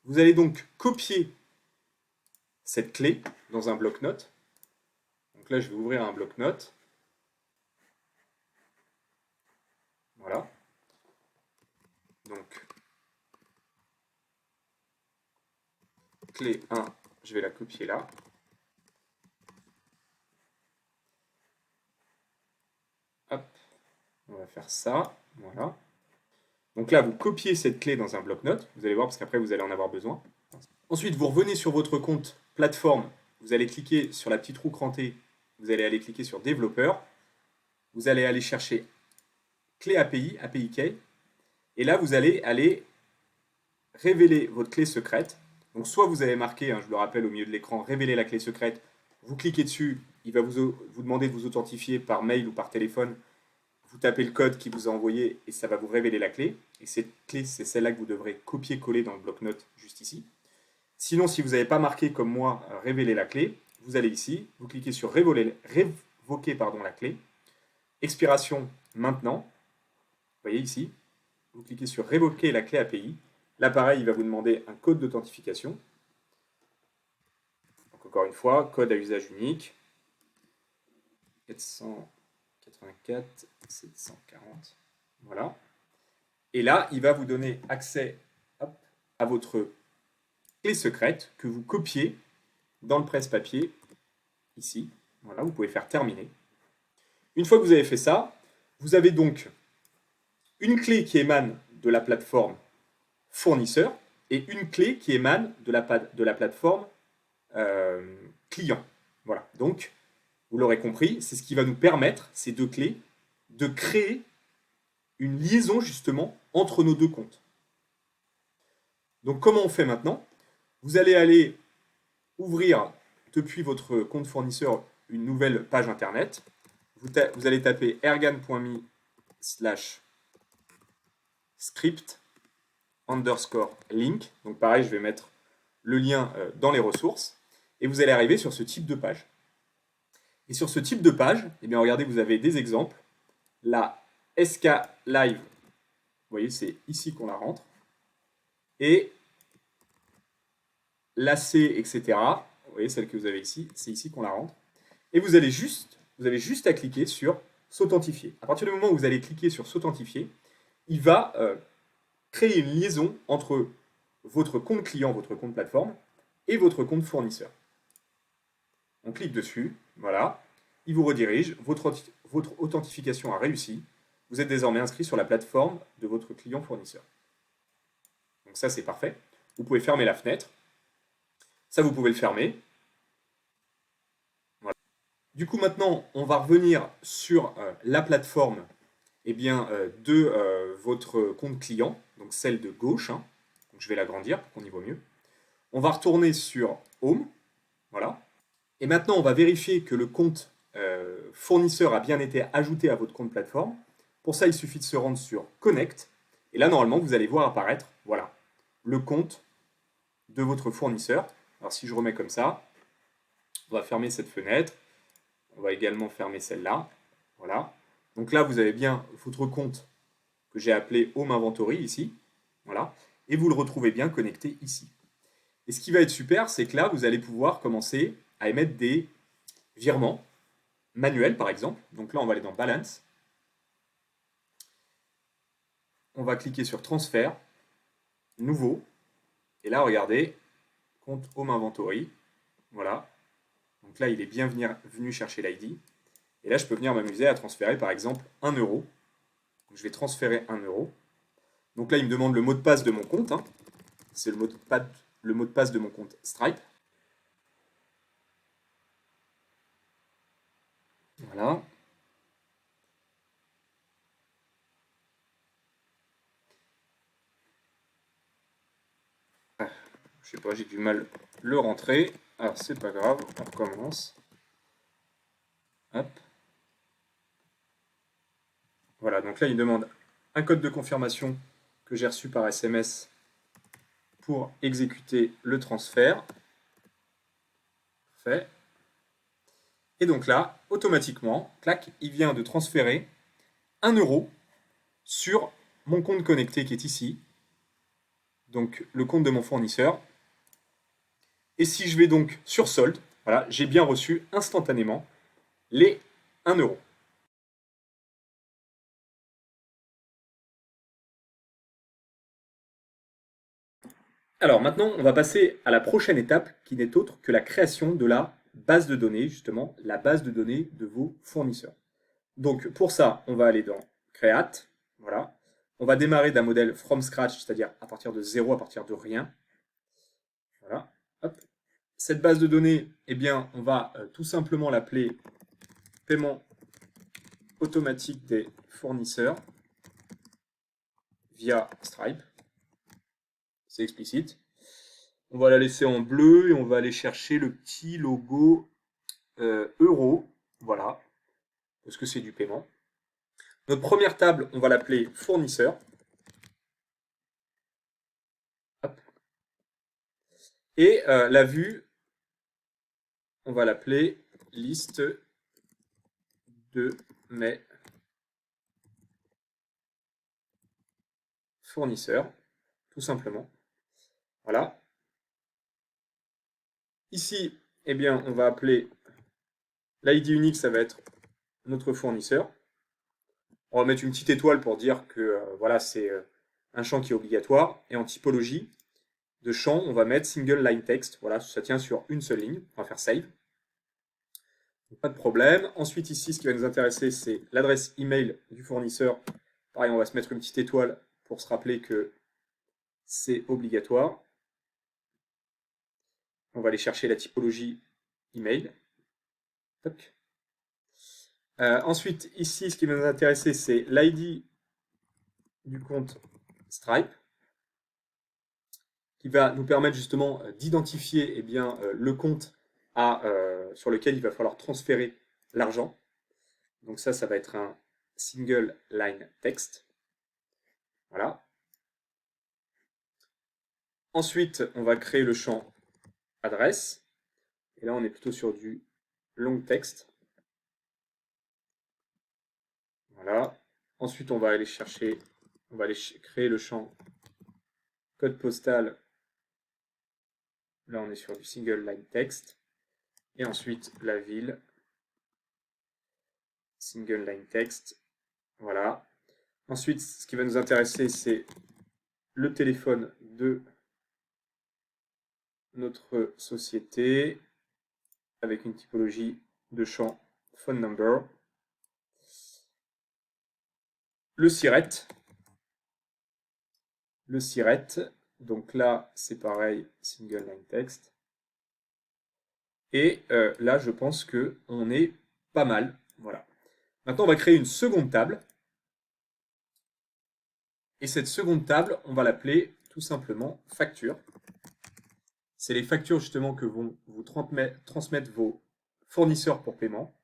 Vous allez donc copier cette clé dans un bloc-notes. Donc là, je vais ouvrir un bloc-notes. Voilà. Donc, clé 1, je vais la copier là. Hop, on va faire ça. Voilà. Donc là, vous copiez cette clé dans un bloc-notes. Vous allez voir, parce qu'après, vous allez en avoir besoin. Ensuite, vous revenez sur votre compte plateforme. Vous allez cliquer sur la petite roue crantée. Vous allez aller cliquer sur développeur. Vous allez aller chercher clé API, API Key. Et là, vous allez aller révéler votre clé secrète. Donc, soit vous avez marqué, je le rappelle au milieu de l'écran, révéler la clé secrète. Vous cliquez dessus. Il va vous demander de vous authentifier par mail ou par téléphone. Vous tapez le code qui vous a envoyé et ça va vous révéler la clé. Et cette clé, c'est celle-là que vous devrez copier-coller dans le bloc-notes juste ici. Sinon, si vous n'avez pas marqué comme moi, révéler la clé, vous allez ici, vous cliquez sur révoquer la clé, expiration maintenant, vous voyez ici, vous cliquez sur révoquer la clé API, là pareil, il va vous demander un code d'authentification. Donc encore une fois, code à usage unique, 484 740, voilà. Et là, il va vous donner accès à votre clé secrète que vous copiez dans le presse-papier, ici. Voilà, vous pouvez faire terminer. Une fois que vous avez fait ça, vous avez donc une clé qui émane de la plateforme fournisseur et une clé qui émane de la plateforme client. Voilà, donc, vous l'aurez compris, c'est ce qui va nous permettre, ces deux clés, de créer une liaison justement entre nos deux comptes. Donc, comment on fait maintenant? Vous allez aller ouvrir depuis votre compte fournisseur une nouvelle page internet. Vous allez taper ergan.me/script_link. Donc pareil, je vais mettre le lien dans les ressources. Et vous allez arriver sur ce type de page. Et sur ce type de page, eh bien, regardez, vous avez des exemples. La SK Live, vous voyez, c'est ici qu'on la rentre. Et l'AC, etc. Vous voyez, celle que vous avez ici, c'est ici qu'on la rentre. Et vous avez juste à cliquer sur s'authentifier. À partir du moment où vous allez cliquer sur s'authentifier, il va créer une liaison entre votre compte client, votre compte plateforme, et votre compte fournisseur. On clique dessus, voilà, il vous redirige, votre authentification a réussi, vous êtes désormais inscrit sur la plateforme de votre client fournisseur. Donc ça, c'est parfait. Vous pouvez fermer la fenêtre. Ça, vous pouvez le fermer. Voilà. Du coup, maintenant, on va revenir sur la plateforme de votre compte client, donc celle de gauche. Hein. Donc, je vais l'agrandir pour qu'on y voit mieux. On va retourner sur Home. Voilà. Et maintenant, on va vérifier que le compte fournisseur a bien été ajouté à votre compte plateforme. Pour ça, il suffit de se rendre sur Connect. Et là, normalement, vous allez voir apparaître, voilà, le compte de votre fournisseur. Alors, si je remets comme ça, on va fermer cette fenêtre. On va également fermer celle-là. Voilà. Donc là, vous avez bien votre compte que j'ai appelé Home Inventory ici. Voilà. Et vous le retrouvez bien connecté ici. Et ce qui va être super, c'est que là, vous allez pouvoir commencer à émettre des virements manuels, par exemple. Donc là, on va aller dans Balance. On va cliquer sur Transfert, Nouveau. Et là, regardez, compte Home Inventory. Voilà. Donc là, il est bien venu chercher l'ID. Et là, je peux venir m'amuser à transférer, par exemple, 1 euro. Donc, je vais transférer 1 euro. Donc là, il me demande le mot de passe de mon compte. Hein. C'est le mot de passe de mon compte Stripe. Voilà. Je sais pas, j'ai du mal le rentrer. Alors, c'est pas grave, on recommence. Hop. Voilà, donc là, il demande un code de confirmation que j'ai reçu par SMS pour exécuter le transfert. Fait. Et donc là, automatiquement, clac, il vient de transférer 1 euro sur mon compte connecté qui est ici. Donc le compte de mon fournisseur. Et si je vais donc sur solde, voilà, j'ai bien reçu instantanément les 1 euro. Alors maintenant, on va passer à la prochaine étape qui n'est autre que la création de la base de données, justement, la base de données de vos fournisseurs. Donc pour ça, on va aller dans Create, voilà. On va démarrer d'un modèle from scratch, c'est-à-dire à partir de zéro, à partir de rien. Voilà. Hop. Cette base de données, eh bien, on va tout simplement l'appeler paiement automatique des fournisseurs via Stripe. C'est explicite. On va la laisser en bleu et on va aller chercher le petit logo euro. Voilà, parce que c'est du paiement. Notre première table, on va l'appeler fournisseur. Hop. Et la vue, on va l'appeler liste de mes fournisseurs, tout simplement. Voilà. Ici, eh bien, on va appeler l'ID unique, ça va être notre fournisseur. On va mettre une petite étoile pour dire que voilà, c'est un champ qui est obligatoire. Et en typologie de champ, on va mettre single line text. Voilà, ça tient sur une seule ligne. On va faire save. Donc, pas de problème. Ensuite, ici, ce qui va nous intéresser, c'est l'adresse email du fournisseur. Pareil, on va se mettre une petite étoile pour se rappeler que c'est obligatoire. On va aller chercher la typologie email. Tac. Ensuite, ici, ce qui va nous intéresser, c'est l'ID du compte Stripe, qui va nous permettre justement d'identifier eh bien, le compte sur lequel il va falloir transférer l'argent. Donc ça va être un single line text. Voilà. Ensuite, on va créer le champ adresse. Et là, on est plutôt sur du long text. Voilà. Ensuite, on va aller créer le champ code postal. Là, on est sur du single line text. Et ensuite, la ville, single line text. Voilà. Ensuite, ce qui va nous intéresser, c'est le téléphone de notre société avec une typologie de champ phone number. Le SIRET. Le SIRET. Donc là, c'est pareil, single line text. Et là, je pense qu'on est pas mal. Voilà. Maintenant, on va créer une seconde table. Et cette seconde table, on va l'appeler tout simplement facture. C'est les factures justement que vont vous transmettre vos fournisseurs pour paiement.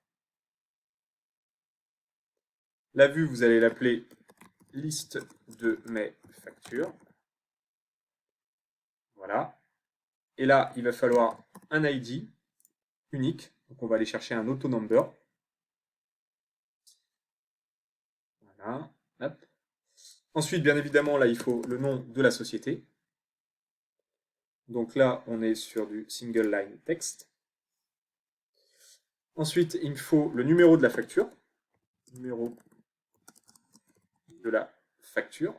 La vue, vous allez l'appeler liste de mes factures. Voilà. Et là, il va falloir un ID unique. Donc, on va aller chercher un auto-number. Voilà. Hop. Ensuite, bien évidemment, là, il faut le nom de la société. Donc là, on est sur du single line text. Ensuite, il me faut le numéro de la facture. Numéro de la facture.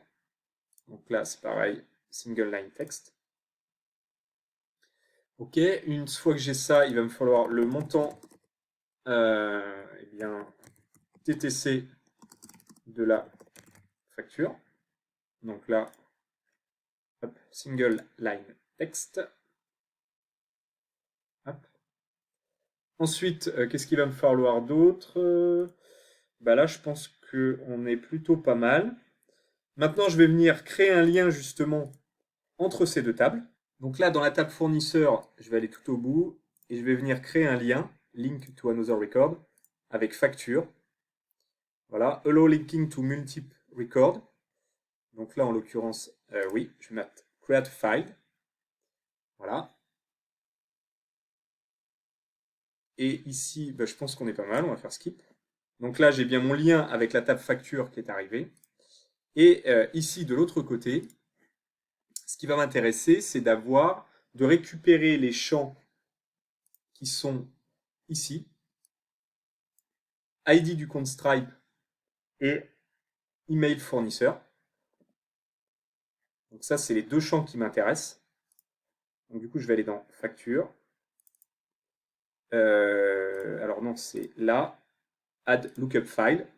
Donc là, c'est pareil, single line text. Ok, une fois que j'ai ça, il va me falloir le montant eh bien, TTC de la facture. Donc là, hop, single line text. Hop. Ensuite, qu'est-ce qu'il va me falloir d'autre? Bah là, je pense qu'on est plutôt pas mal. Maintenant, je vais venir créer un lien justement entre ces deux tables. Donc là, dans la table fournisseur, je vais aller tout au bout et je vais venir créer un lien, link to another record, avec facture. Voilà, allow linking to multiple record. Donc là, en l'occurrence, oui, je vais mettre create file. Voilà. Et ici, bah, je pense qu'on est pas mal, on va faire skip. Donc là, j'ai bien mon lien avec la table facture qui est arrivée. Et ici, de l'autre côté, ce qui va m'intéresser, c'est de récupérer les champs qui sont ici, ID du compte Stripe et email fournisseur. Donc ça, c'est les deux champs qui m'intéressent. Donc du coup, je vais aller dans facture. Alors non, c'est là, add lookup file.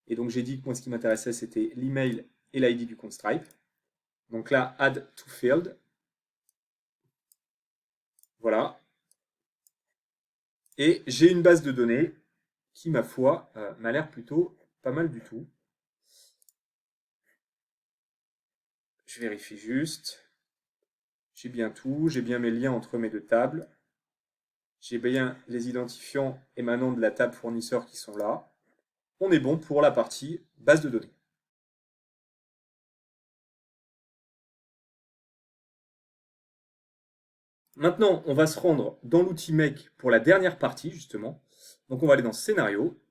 Et donc j'ai dit que moi, ce qui m'intéressait, c'était l'email et l'ID du compte Stripe. Donc là, add to field. Voilà. Et j'ai une base de données qui, ma foi, m'a l'air plutôt pas mal du tout. Je vérifie juste. J'ai bien tout. J'ai bien mes liens entre mes deux tables. J'ai bien les identifiants émanant de la table fournisseur qui sont là. On est bon pour la partie base de données. Maintenant, on va se rendre dans l'outil Make pour la dernière partie, justement. Donc, on va aller dans Scénario.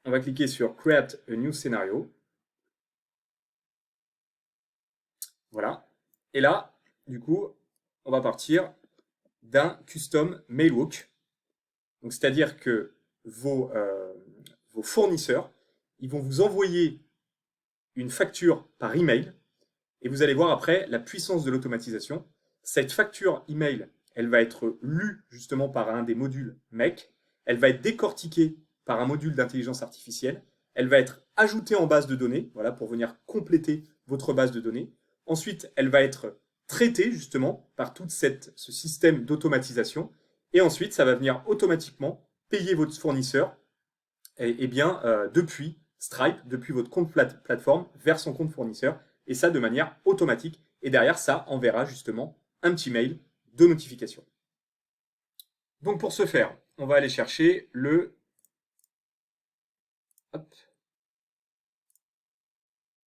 On va cliquer sur Create a New Scenario. Voilà. Et là, du coup, on va partir d'un custom mailhook. Donc, c'est-à-dire que vos fournisseurs, ils vont vous envoyer une facture par email et vous allez voir après la puissance de l'automatisation. Cette facture email, elle va être lue justement par un des modules Make, elle va être décortiquée par un module d'intelligence artificielle, elle va être ajoutée en base de données, voilà, pour venir compléter votre base de données. Ensuite, elle va être traitée justement par tout ce système d'automatisation. Et ensuite, ça va venir automatiquement payer votre fournisseur et bien, depuis Stripe, depuis votre compte plateforme vers son compte fournisseur, et ça de manière automatique. Et derrière, ça enverra justement un petit mail de notification. Donc pour ce faire, on va aller chercher le... Hop,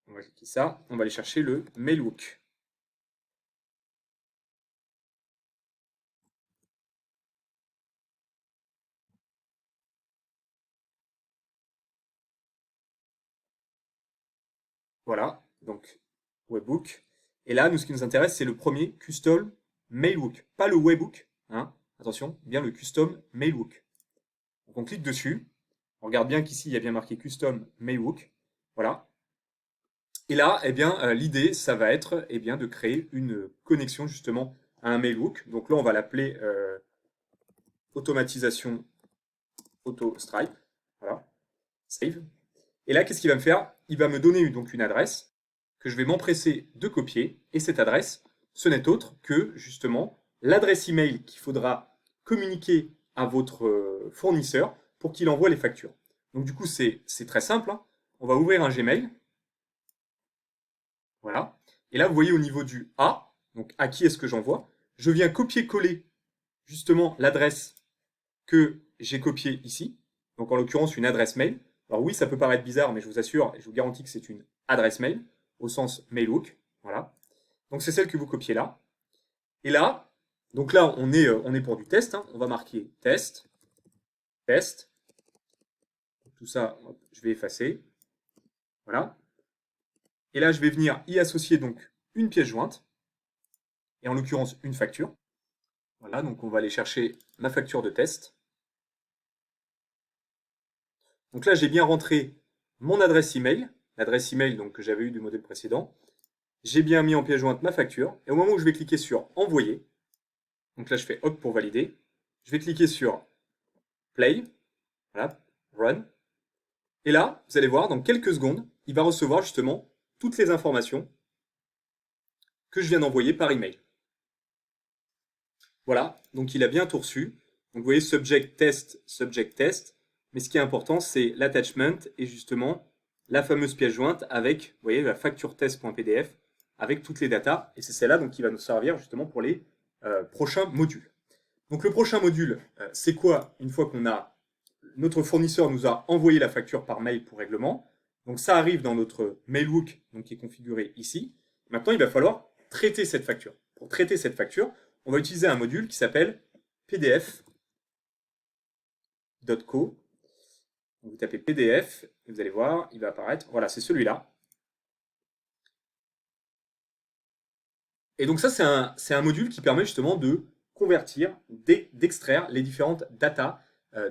on va cliquer ça, on va aller chercher le Mailhook. Voilà, donc Webhook. Et là, nous, ce qui nous intéresse, c'est le premier Custom Mailhook. Pas le Webhook, hein, attention, bien le Custom Mailhook. Donc on clique dessus. On regarde bien qu'ici, il y a bien marqué Custom Mailhook. Voilà. Et là, eh bien, l'idée, ça va être eh bien, de créer une connexion justement à un Mailhook. Donc là, on va l'appeler automatisation auto Stripe. Voilà, save. Et là, qu'est-ce qu'il va me faire? Il va me donner donc une adresse que je vais m'empresser de copier. Et cette adresse, ce n'est autre que justement l'adresse email qu'il faudra communiquer à votre fournisseur pour qu'il envoie les factures. Donc du coup, c'est très simple, hein. On va ouvrir un Gmail. Voilà. Et là, vous voyez au niveau du A, donc à qui est-ce que j'envoie, je viens copier-coller justement l'adresse que j'ai copiée ici. Donc en l'occurrence, une adresse mail. Alors oui, ça peut paraître bizarre, mais je vous assure et je vous garantis que c'est une adresse mail, au sens mailhook. Voilà. Donc c'est celle que vous copiez là. Et là, donc là, on est pour du test, hein. On va marquer test, test. Tout ça, hop, je vais effacer. Voilà. Et là, je vais venir y associer donc une pièce jointe, et en l'occurrence une facture. Voilà, donc on va aller chercher ma facture de test. Donc là, j'ai bien rentré mon adresse email, l'adresse email donc, que j'avais eu du modèle précédent. J'ai bien mis en pièce jointe ma facture. Et au moment où je vais cliquer sur envoyer, donc là, je fais OK pour valider. Je vais cliquer sur play, voilà, run. Et là, vous allez voir, dans quelques secondes, il va recevoir justement toutes les informations que je viens d'envoyer par email. Voilà, donc il a bien tout reçu. Donc vous voyez subject test. Mais ce qui est important, c'est l'attachment et justement la fameuse pièce jointe avec, vous voyez, la facture test.pdf avec toutes les datas. Et c'est celle-là donc qui va nous servir justement pour les prochains modules. Donc le prochain module, c'est quoi? Une fois qu'on a notre fournisseur nous a envoyé la facture par mail pour règlement. Donc ça arrive dans notre mailhook donc qui est configuré ici. Maintenant, il va falloir traiter cette facture. Pour traiter cette facture, on va utiliser un module qui s'appelle pdf.co. Vous tapez pdf et vous allez voir, il va apparaître. Voilà, c'est celui-là. Et donc ça, c'est un module qui permet justement de convertir, d'extraire les différentes datas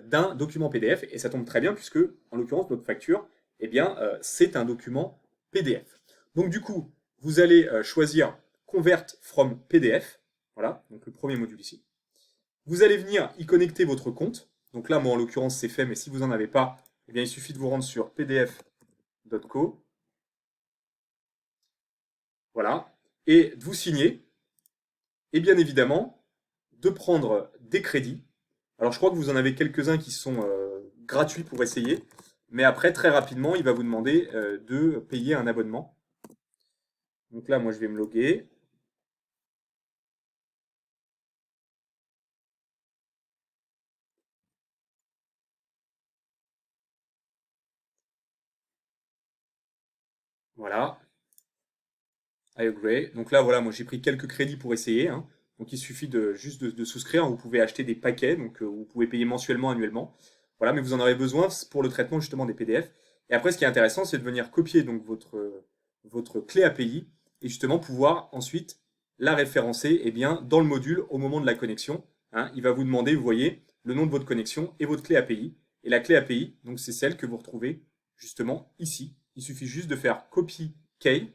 d'un document PDF. Et ça tombe très bien puisque, en l'occurrence, notre facture, eh bien, c'est un document PDF. Donc du coup, vous allez choisir Convert from PDF. Voilà, donc le premier module ici. Vous allez venir y connecter votre compte. Donc là, moi, en l'occurrence, c'est fait, mais si vous n'en avez pas, eh bien, il suffit de vous rendre sur pdf.co. Voilà. Et de vous signer. Et bien évidemment, de prendre des crédits. Alors je crois que vous en avez quelques-uns qui sont gratuits pour essayer, mais après très rapidement il va vous demander de payer un abonnement. Donc là moi je vais me loguer. Voilà. I agree. Donc là voilà, moi j'ai pris quelques crédits pour essayer, hein. Donc il suffit juste de souscrire. Vous pouvez acheter des paquets, donc vous pouvez payer mensuellement, annuellement. Voilà, mais vous en aurez besoin pour le traitement justement des PDF. Et après, ce qui est intéressant, c'est de venir copier donc votre clé API et justement pouvoir ensuite la référencer bien, dans le module au moment de la connexion. Hein. Il va vous demander, vous voyez, le nom de votre connexion et votre clé API. Et la clé API, donc c'est celle que vous retrouvez justement ici. Il suffit juste de faire copy key,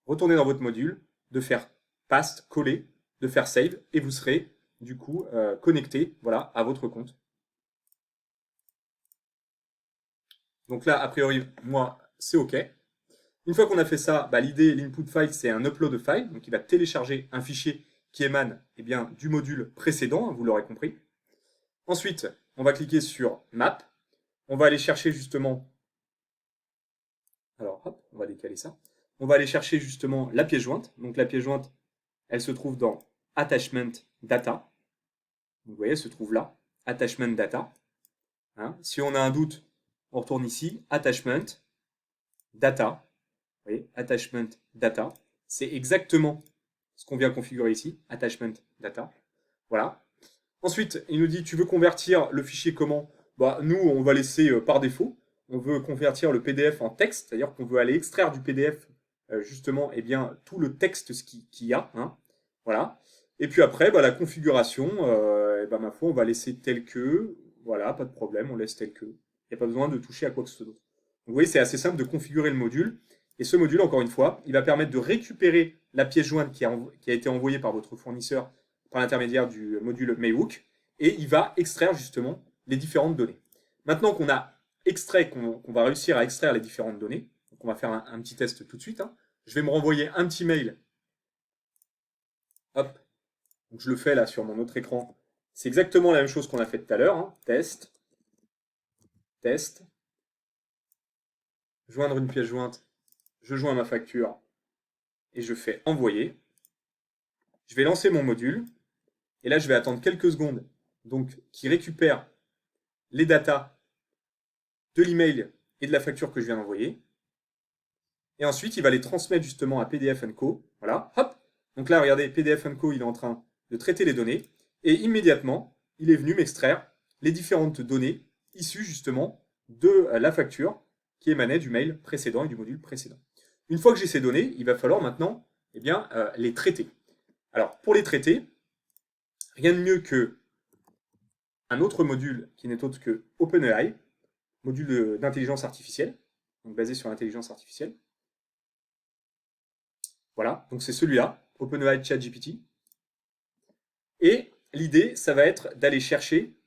retourner dans votre module, de faire paste, coller, de faire save, et vous serez du coup connecté, voilà, à votre compte. Donc là, a priori, moi, c'est OK. Une fois qu'on a fait ça, l'idée, l'input file, c'est un upload file, donc il va télécharger un fichier qui émane bien, du module précédent, hein, vous l'aurez compris. Ensuite, on va cliquer sur Map. On va aller chercher justement... Alors, hop, on va décaler ça. On va aller chercher justement la pièce jointe. Donc la pièce jointe, elle se trouve dans Attachment Data. Vous voyez, elle se trouve là, Attachment Data. Hein. Si on a un doute, on retourne ici, Attachment Data. Vous voyez, Attachment Data. C'est exactement ce qu'on vient configurer ici, Attachment Data. Voilà. Ensuite, il nous dit, tu veux convertir le fichier comment? Nous, on va laisser par défaut. On veut convertir le PDF en texte, c'est-à-dire qu'on veut aller extraire du PDF justement tout le texte qu'il y a. Hein. Voilà. Et puis après, la configuration, ma foi, on va laisser tel que. Voilà, pas de problème, on laisse tel que. Il n'y a pas besoin de toucher à quoi que ce soit d'autre. Donc vous voyez, c'est assez simple de configurer le module. Et ce module, encore une fois, il va permettre de récupérer la pièce jointe qui a été envoyée par votre fournisseur par l'intermédiaire du module Mayhook, et il va extraire justement les différentes données. Maintenant qu'on a extrait, qu'on va réussir à extraire les différentes données, donc on va faire un petit test tout de suite. Hein. Je vais me renvoyer un petit mail. Hop, donc je le fais là sur mon autre écran. C'est exactement la même chose qu'on a fait tout à l'heure. Hein. Test, test, joindre une pièce jointe, je joins ma facture et je fais envoyer. Je vais lancer mon module. Et là, je vais attendre quelques secondes, donc qui récupère les datas de l'email et de la facture que je viens d'envoyer. Et ensuite, il va les transmettre justement à PDF & Co. Voilà, hop. Donc là, regardez, PDF & Co, il est en train de traiter les données. Et immédiatement, il est venu m'extraire les différentes données issues justement de la facture qui émanait du mail précédent et du module précédent. Une fois que j'ai ces données, il va falloir maintenant les traiter. Alors, pour les traiter, rien de mieux que un autre module qui n'est autre que OpenAI, module d'intelligence artificielle, donc basé sur l'intelligence artificielle. Voilà, donc c'est celui-là, OpenAI ChatGPT. Et l'idée, ça va être d'aller chercher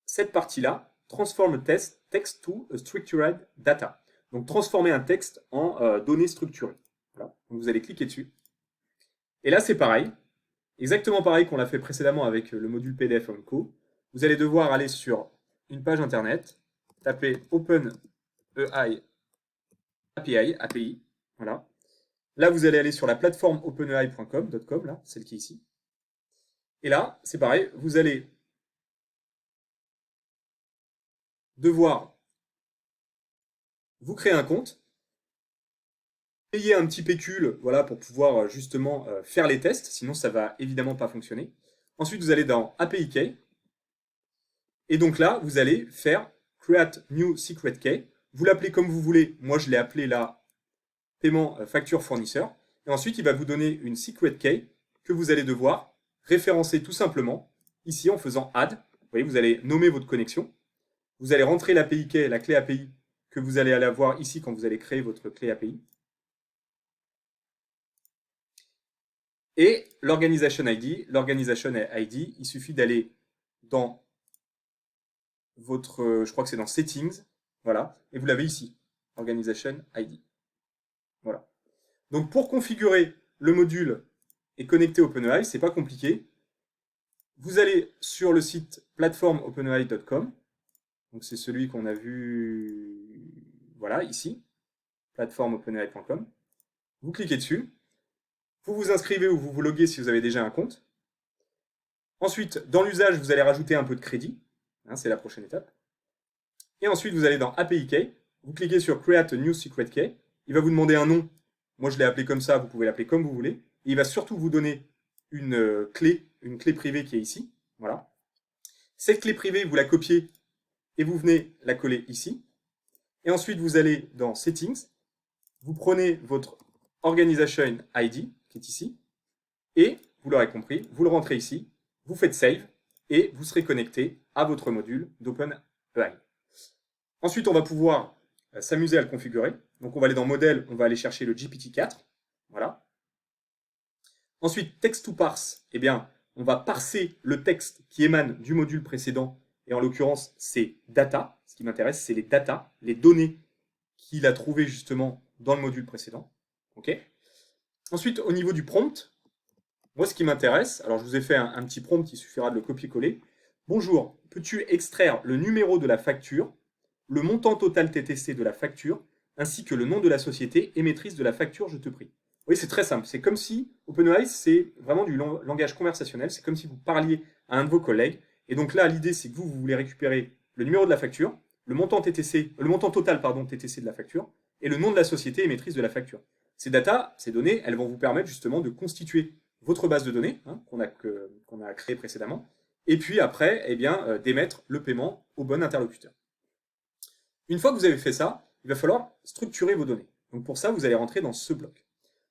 cette partie-là, Transform text to a structured data. Donc transformer un texte en données structurées. Voilà. Donc vous allez cliquer dessus. Et là, c'est pareil. Exactement pareil qu'on l'a fait précédemment avec le module PDF & Co. Vous allez devoir aller sur une page internet, taper OpenAI API, voilà. Là, vous allez aller sur la plateforme openai.com, là, celle qui est ici. Et là, c'est pareil, vous allez devoir vous créer un compte, payer un petit pécule, voilà, pour pouvoir justement faire les tests, sinon ça va évidemment pas fonctionner. Ensuite, vous allez dans API Key, et donc là, vous allez faire Create New Secret Key. Vous l'appelez comme vous voulez. Moi, je l'ai appelé là paiement facture fournisseur. Et ensuite, il va vous donner une secret key que vous allez devoir référencer tout simplement ici en faisant add. Vous voyez, vous allez nommer votre connexion. Vous allez rentrer l'API key, la clé API que vous allez avoir ici quand vous allez créer votre clé API. Et l'organisation ID, il suffit d'aller dans votre, je crois que c'est dans Settings, voilà, et vous l'avez ici, Organization ID. Voilà. Donc pour configurer le module et connecter OpenAI, c'est pas compliqué. Vous allez sur le site platformopenai.com. Donc c'est celui qu'on a vu, voilà, ici, platformopenai.com. Vous cliquez dessus. Vous vous inscrivez ou vous vous loguez si vous avez déjà un compte. Ensuite, dans l'usage, vous allez rajouter un peu de crédit. Hein, c'est la prochaine étape. Et ensuite, vous allez dans API Key. Vous cliquez sur Create a New Secret Key. Il va vous demander un nom. Moi, je l'ai appelé comme ça. Vous pouvez l'appeler comme vous voulez. Et il va surtout vous donner une clé privée qui est ici. Voilà. Cette clé privée, vous la copiez et vous venez la coller ici. Et ensuite, vous allez dans Settings, vous prenez votre Organization ID, qui est ici, et, vous l'aurez compris, vous le rentrez ici, vous faites Save, et vous serez connecté à votre module d'OpenAI. Ensuite, on va pouvoir s'amuser à le configurer. Donc, on va aller dans Modèle, on va aller chercher le GPT-4. Voilà. Ensuite, Text to Parse, eh bien, on va parser le texte qui émane du module précédent, et en l'occurrence, c'est data. Ce qui m'intéresse, c'est les data, les données qu'il a trouvées justement dans le module précédent. OK. Ensuite, au niveau du prompt, moi, ce qui m'intéresse, alors je vous ai fait un petit prompt, il suffira de le copier-coller. Bonjour, peux-tu extraire le numéro de la facture, le montant total TTC de la facture, ainsi que le nom de la société émettrice de la facture, je te prie. Oui, c'est très simple. C'est comme si, OpenAI, c'est vraiment du langage conversationnel. C'est comme si vous parliez à un de vos collègues. Et donc là, l'idée, c'est que vous voulez récupérer le numéro de la facture, le montant TTC, le montant total, pardon, TTC de la facture, et le nom de la société émettrice de la facture. Ces data, ces données, elles vont vous permettre justement de constituer votre base de données hein, qu'on a créée précédemment, et puis après, eh bien, d'émettre le paiement au bon interlocuteur. Une fois que vous avez fait ça, il va falloir structurer vos données. Donc pour ça, vous allez rentrer dans ce bloc.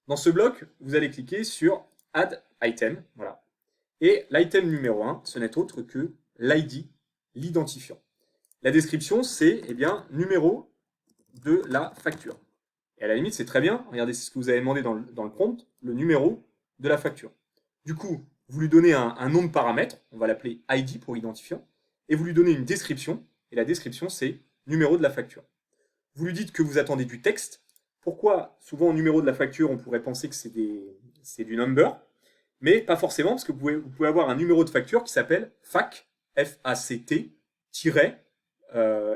Dans ce bloc, vous allez cliquer sur Add Item, voilà. Et l'item numéro 1, ce n'est autre que l'ID, l'identifiant. La description, c'est eh bien numéro de la facture. Et à la limite, c'est très bien. Regardez, c'est ce que vous avez demandé dans le prompt, le numéro de la facture. Du coup, vous lui donnez un nom de paramètre, on va l'appeler ID pour identifiant, et vous lui donnez une description, et la description, c'est numéro de la facture. Vous lui dites que vous attendez du texte. Pourquoi souvent au numéro de la facture, on pourrait penser que c'est du number, mais pas forcément, parce que vous pouvez avoir un numéro de facture qui s'appelle FAC, F-A-C-T,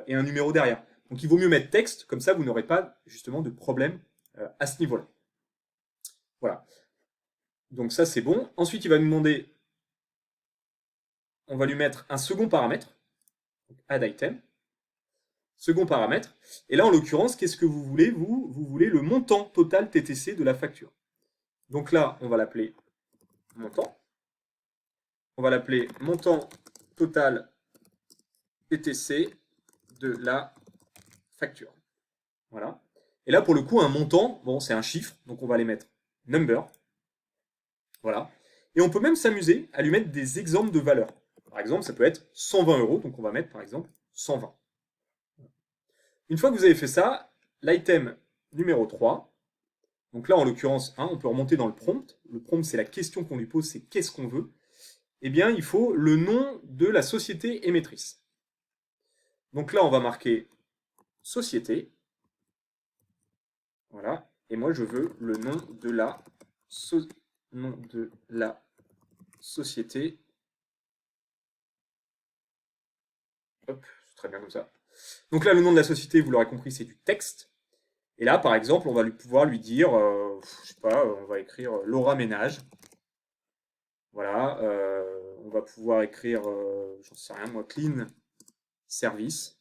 et un numéro derrière. Donc il vaut mieux mettre texte, comme ça vous n'aurez pas justement de problème à ce niveau-là. Voilà. Donc ça c'est bon. Ensuite il va nous demander, on va lui mettre un second paramètre, add item, second paramètre, et là en l'occurrence, qu'est-ce que vous voulez vous voulez le montant total TTC de la facture. Donc là, on va l'appeler montant. On va l'appeler montant total TTC de la facture. Voilà. Et là, pour le coup, un montant, bon, c'est un chiffre, donc on va les mettre number. Voilà. Et on peut même s'amuser à lui mettre des exemples de valeurs. Par exemple, ça peut être 120 €, donc on va mettre par exemple 120. Une fois que vous avez fait ça, l'item numéro 3, donc là en l'occurrence, on peut remonter dans le prompt. Le prompt, c'est la question qu'on lui pose, c'est qu'est-ce qu'on veut. Eh bien, il faut le nom de la société émettrice. Donc là, on va marquer société. Voilà. Et moi, je veux le nom de la société. Hop, c'est très bien comme ça. Donc là, le nom de la société, vous l'aurez compris, c'est du texte. Et là, par exemple, on va pouvoir lui dire, je sais pas, on va écrire Laura Ménage. Voilà, on va pouvoir écrire, j'en sais rien moi, Clean Service.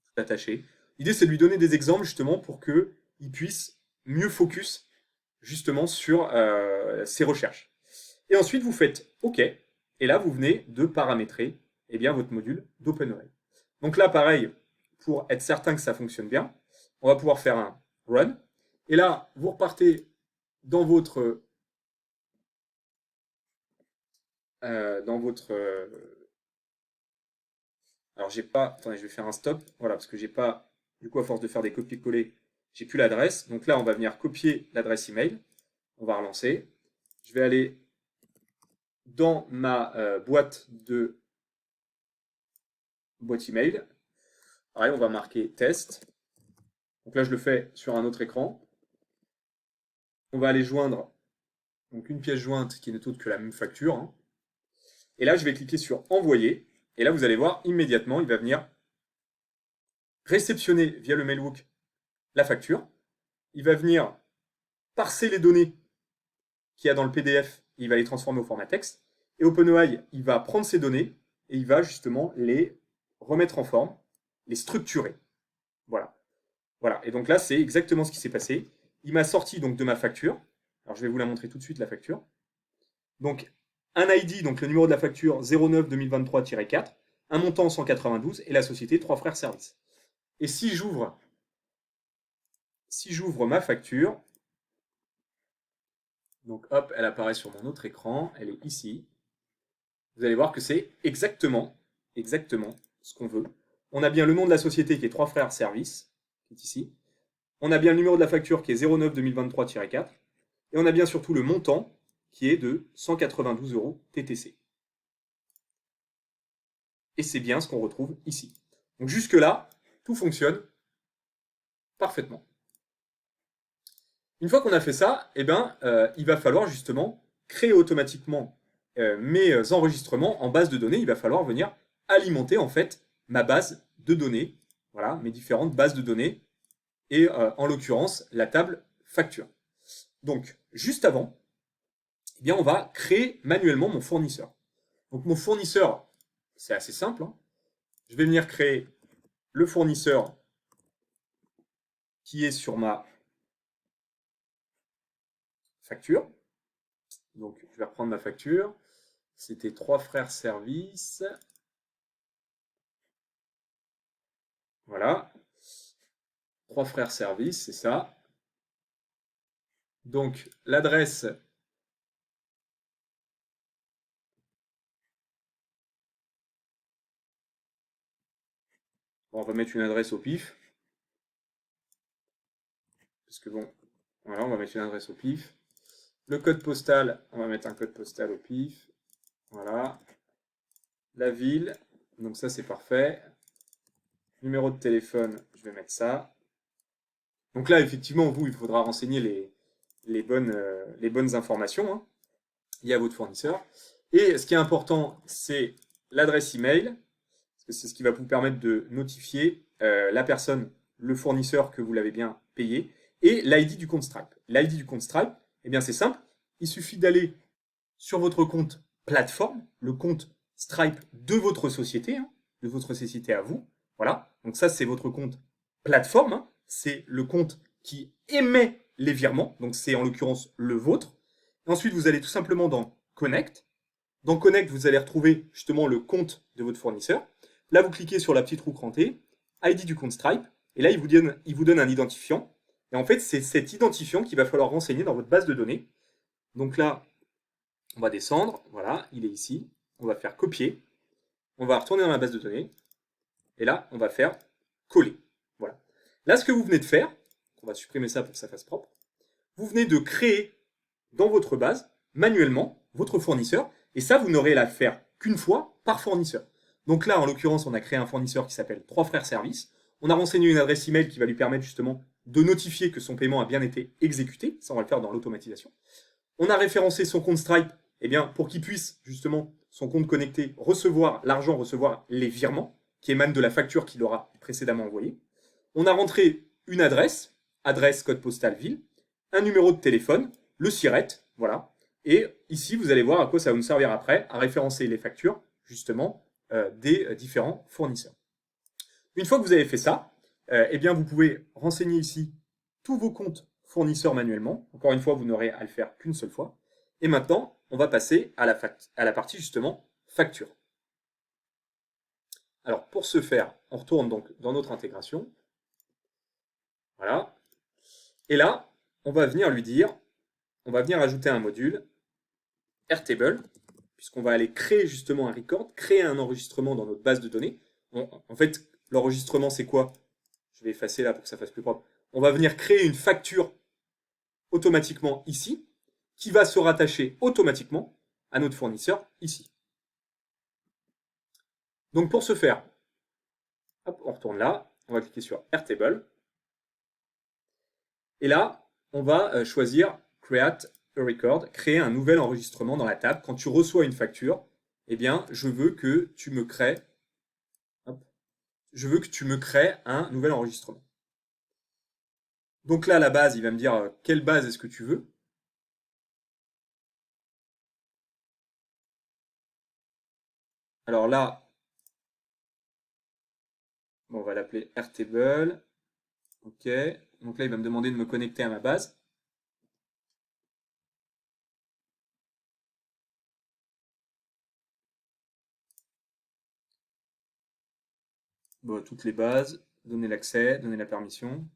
Tout attaché. L'idée, c'est de lui donner des exemples justement pour qu'il puisse mieux focus justement sur ses recherches. Et ensuite, vous faites OK. Et là, vous venez de paramétrer eh bien, votre module d'OpenAI. Donc là, pareil, pour être certain que ça fonctionne bien, on va pouvoir faire un run. Et là, vous repartez dans votre alors j'ai pas, attendez, je vais faire un stop, voilà, parce que j'ai pas, du coup à force de faire des copier-coller, j'ai plus l'adresse. Donc là on va venir copier l'adresse email, on va relancer. Je vais aller dans ma boîte email. Pareil, on va marquer test. Donc là je le fais sur un autre écran. On va aller joindre donc une pièce jointe qui n'est autre que la même facture. Et là je vais cliquer sur envoyer. Et là vous allez voir immédiatement, il va venir réceptionner via le mailhook la facture. Il va venir parser les données qu'il y a dans le PDF, et il va les transformer au format texte. Et OpenAI, il va prendre ces données et il va justement les remettre en forme, les structurer. Voilà. Voilà. Et donc là, c'est exactement ce qui s'est passé. Il m'a sorti donc de ma facture Alors, je vais vous la montrer tout de suite, la facture. Donc, un ID, donc le numéro de la facture 09-2023-4, un montant 192 et la société Trois Frères Services. Et si j'ouvre ma facture, donc hop, elle apparaît sur mon autre écran, elle est ici. Vous allez voir que c'est exactement ce qu'on veut. On a bien le nom de la société qui est Trois Frères Services, qui est ici. On a bien le numéro de la facture qui est 09-2023-4. Et on a bien surtout le montant qui est de 192 € TTC. Et c'est bien ce qu'on retrouve ici. Donc jusque-là, tout fonctionne parfaitement. Une fois qu'on a fait ça, il va falloir justement créer automatiquement mes enregistrements en base de données. Il va falloir venir alimenter en fait ma base de données, voilà, mes différentes bases de données, et en l'occurrence la table facture. Donc juste avant, on va créer manuellement mon fournisseur. Donc mon fournisseur, c'est assez simple, hein. Je vais venir créer le fournisseur qui est sur ma facture. Donc je vais reprendre ma facture. C'était Trois Frères Services. Voilà. Trois Frères Services, c'est ça. Donc l'adresse, on va mettre une adresse au pif. Parce que bon, voilà, on va mettre une adresse au pif. Le code postal, on va mettre un code postal au pif. Voilà. La ville, donc ça c'est parfait. Numéro de téléphone, je vais mettre ça. Donc là, effectivement, vous, il faudra renseigner les bonnes informations, hein, liées à votre fournisseur. Et ce qui est important, c'est l'adresse email, parce que c'est ce qui va vous permettre de notifier la personne, le fournisseur que vous l'avez bien payé, et l'ID du compte Stripe. L'ID du compte Stripe, eh bien c'est simple, il suffit d'aller sur votre compte plateforme, le compte Stripe de votre société, hein, de votre société à vous. Voilà, donc ça c'est votre compte plateforme, hein, c'est le compte qui émet les virements, donc c'est en l'occurrence le vôtre. Ensuite, vous allez tout simplement dans Connect. Dans Connect, vous allez retrouver justement le compte de votre fournisseur. Là, vous cliquez sur la petite roue crantée, ID du compte Stripe, et là, il vous donne un identifiant. Et en fait, c'est cet identifiant qu'il va falloir renseigner dans votre base de données. Donc là, on va descendre, voilà, il est ici. On va faire copier. On va retourner dans la base de données. Et là, on va faire coller. Voilà. Là, ce que vous venez de faire, on va supprimer ça pour que ça fasse propre. Vous venez de créer dans votre base, manuellement, votre fournisseur. Et ça, vous n'aurez à le faire qu'une fois par fournisseur. Donc là, en l'occurrence, on a créé un fournisseur qui s'appelle Trois Frères Services. On a renseigné une adresse email qui va lui permettre justement de notifier que son paiement a bien été exécuté. Ça, on va le faire dans l'automatisation. On a référencé son compte Stripe, eh bien, pour qu'il puisse justement, son compte connecté, recevoir l'argent, recevoir les virements qui émanent de la facture qu'il aura précédemment envoyée. On a rentré une adresse, code postal, ville, un numéro de téléphone, le SIRET, voilà. Et ici, vous allez voir à quoi ça va nous servir après, à référencer les factures, justement, des différents fournisseurs. Une fois que vous avez fait ça, eh bien, vous pouvez renseigner ici tous vos comptes fournisseurs manuellement. Encore une fois, vous n'aurez à le faire qu'une seule fois. Et maintenant, on va passer à la partie justement facture. Alors, pour ce faire, on retourne donc dans notre intégration. Voilà. Et là, on va venir lui dire, on va venir ajouter un module Airtable, puisqu'on va aller créer justement un record, créer un enregistrement dans notre base de données. En fait, l'enregistrement, c'est quoi? Je vais effacer là pour que ça fasse plus propre. On va venir créer une facture automatiquement ici, qui va se rattacher automatiquement à notre fournisseur ici. Donc pour ce faire, hop, on retourne là, on va cliquer sur Airtable. Et là, on va choisir Create a Record, créer un nouvel enregistrement dans la table. Quand tu reçois une facture, eh bien, je veux que tu me crées un nouvel enregistrement. Donc là, la base, il va me dire quelle base est-ce que tu veux. Alors là, bon, on va l'appeler Airtable. Ok. Donc là, il va me demander de me connecter à ma base. Bon, toutes les bases, donner l'accès, donner la permission.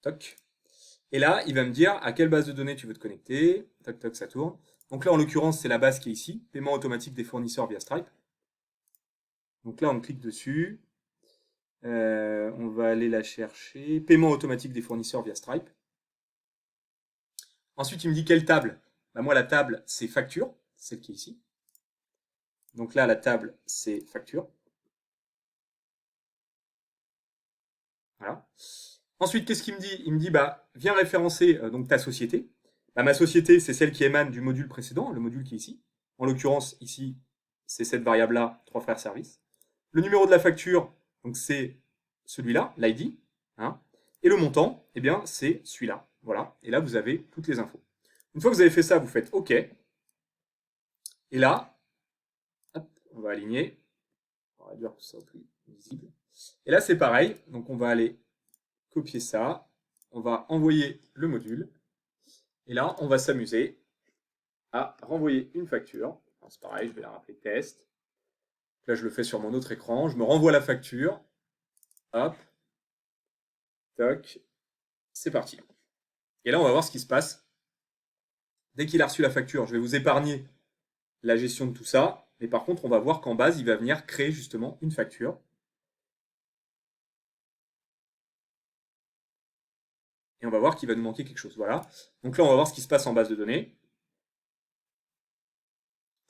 Toc. Et là, il va me dire à quelle base de données tu veux te connecter. Toc, toc, ça tourne. Donc là, en l'occurrence, c'est la base qui est ici. Paiement automatique des fournisseurs via Stripe. Donc là, on clique dessus. On va aller la chercher. Paiement automatique des fournisseurs via Stripe. Ensuite, il me dit quelle table. Bah, moi, la table, c'est facture, celle qui est ici. Donc là, la table, c'est facture. Voilà. Ensuite, qu'est-ce qu'il me dit? Il me dit, bah, viens référencer donc ta société. Bah, ma société, c'est celle qui émane du module précédent, le module qui est ici. En l'occurrence, ici, c'est cette variable-là, 3 frères service. Le numéro de la facture, donc c'est celui-là, l'ID. Hein. Et le montant, eh bien, c'est celui-là. Voilà. Et là, vous avez toutes les infos. Une fois que vous avez fait ça, vous faites OK. Et là, hop, on va aligner. On va réduire tout ça au plus visible. Et là, c'est pareil. Donc, on va aller copier ça. On va envoyer le module. Et là, on va s'amuser à renvoyer une facture. C'est pareil, je vais la rappeler test. Là, je le fais sur mon autre écran. Je me renvoie la facture. Hop. Toc. C'est parti. Et là, on va voir ce qui se passe. Dès qu'il a reçu la facture, je vais vous épargner la gestion de tout ça. Mais par contre, on va voir qu'en base, il va venir créer justement une facture. Et on va voir qu'il va nous manquer quelque chose. Voilà. Donc là, on va voir ce qui se passe en base de données.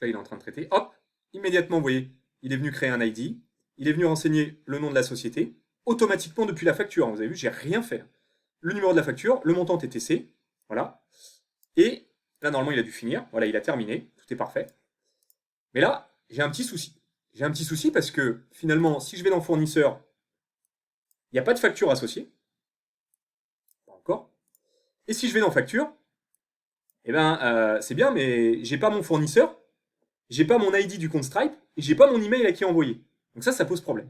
Là, il est en train de traiter. Hop, immédiatement, vous voyez, il est venu créer un ID. Il est venu renseigner le nom de la société. Automatiquement depuis la facture. Vous avez vu, j'ai rien fait. Le numéro de la facture, le montant TTC. Voilà. Et là, normalement, il a dû finir. Voilà, il a terminé. Tout est parfait. Mais là, j'ai un petit souci. J'ai un petit souci parce que finalement, si je vais dans fournisseur, il n'y a pas de facture associée. Pas encore. Et si je vais dans facture, eh ben, c'est bien, mais j'ai pas mon fournisseur, j'ai pas mon ID du compte Stripe, et j'ai pas mon email à qui envoyer. Donc ça pose problème.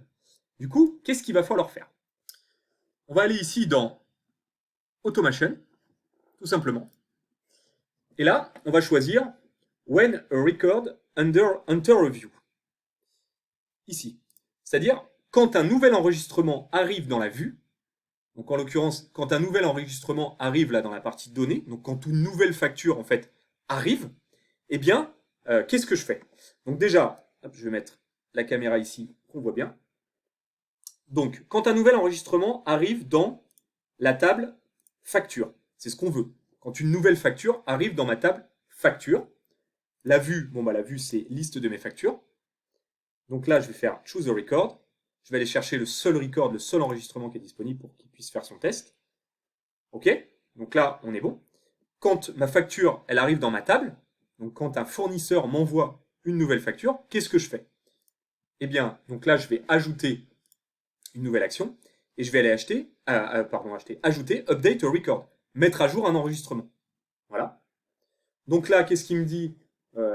Du coup, qu'est-ce qu'il va falloir faire? On va aller ici dans Automation, tout simplement. Et là, on va choisir When a record under review. Ici. C'est-à-dire, quand un nouvel enregistrement arrive dans la vue, donc en l'occurrence, quand un nouvel enregistrement arrive là dans la partie données, donc quand une nouvelle facture en fait arrive, eh bien, qu'est-ce que je fais? Donc déjà, hop, je vais mettre la caméra ici, qu'on voit bien. Donc, quand un nouvel enregistrement arrive dans la table facture, c'est ce qu'on veut. Quand une nouvelle facture arrive dans ma table facture, la vue, bon bah la vue c'est liste de mes factures. Donc là, je vais faire choose a record. Je vais aller chercher le seul record, le seul enregistrement qui est disponible pour qu'il puisse faire son test. OK? Donc là, on est bon. Quand ma facture, elle arrive dans ma table, donc quand un fournisseur m'envoie une nouvelle facture, qu'est-ce que je fais? Eh bien, donc là, je vais ajouter une nouvelle action et je vais aller ajouter update a record, mettre à jour un enregistrement. Voilà. Donc là, qu'est-ce qu'il me dit?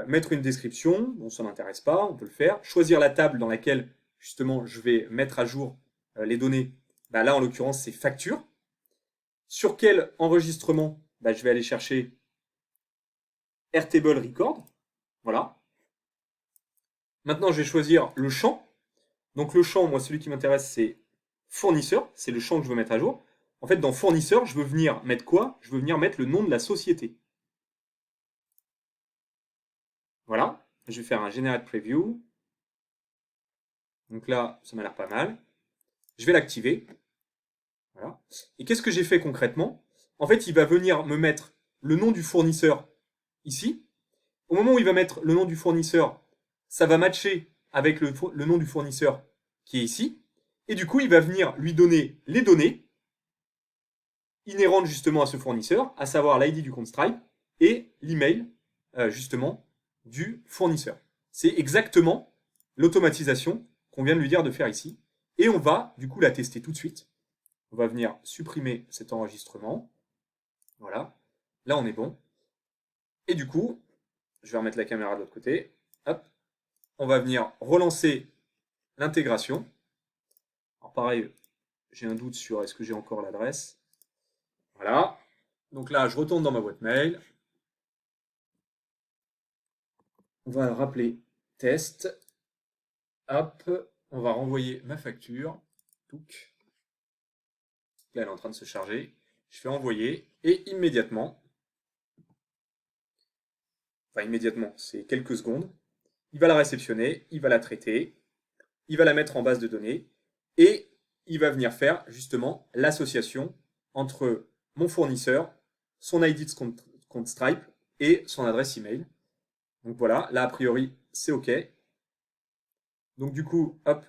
Mettre une description, bon, ça m'intéresse pas, on peut le faire. Choisir la table dans laquelle, justement, je vais mettre à jour les données. Bah, là, en l'occurrence, c'est facture. Sur quel enregistrement? Bah, je vais aller chercher Airtable Record. Voilà. Maintenant, je vais choisir le champ. Donc le champ, moi, celui qui m'intéresse, c'est fournisseur. C'est le champ que je veux mettre à jour. En fait, dans fournisseur, je veux venir mettre quoi? Je veux venir mettre le nom de la société. Voilà. Je vais faire un Generate Preview. Donc là, ça m'a l'air pas mal. Je vais l'activer. Voilà. Et qu'est-ce que j'ai fait concrètement? En fait, il va venir me mettre le nom du fournisseur ici. Au moment où il va mettre le nom du fournisseur, ça va matcher avec le nom du fournisseur qui est ici. Et du coup, il va venir lui donner les données inhérentes justement à ce fournisseur, à savoir l'ID du compte Stripe et l'email justement du fournisseur. C'est exactement l'automatisation qu'on vient de lui dire de faire ici. Et on va du coup la tester tout de suite. On va venir supprimer cet enregistrement. Voilà. Là, on est bon. Et du coup, je vais remettre la caméra de l'autre côté. Hop. On va venir relancer l'intégration. Alors pareil, j'ai un doute sur est-ce que j'ai encore l'adresse. Voilà. Donc là, je retourne dans ma boîte mail. On va rappeler test. Hop, on va renvoyer ma facture. Touc. Là, elle est en train de se charger. Je fais envoyer et immédiatement, enfin immédiatement, c'est quelques secondes, il va la réceptionner, il va la traiter, il va la mettre en base de données et il va venir faire justement l'association entre mon fournisseur, son ID de compte Stripe et son adresse email. Donc voilà, là a priori c'est OK. Donc du coup, hop,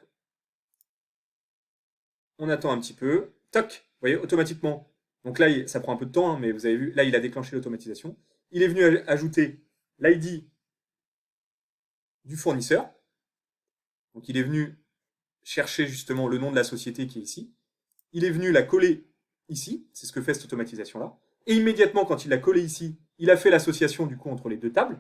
on attend un petit peu. Toc, vous voyez, automatiquement. Donc là, ça prend un peu de temps, hein, mais vous avez vu, là il a déclenché l'automatisation. Il est venu ajouter l'ID du fournisseur. Donc il est venu chercher justement le nom de la société qui est ici. Il est venu la coller ici, c'est ce que fait cette automatisation-là. Et immédiatement, quand il l'a collé ici, il a fait l'association du coup entre les deux tables.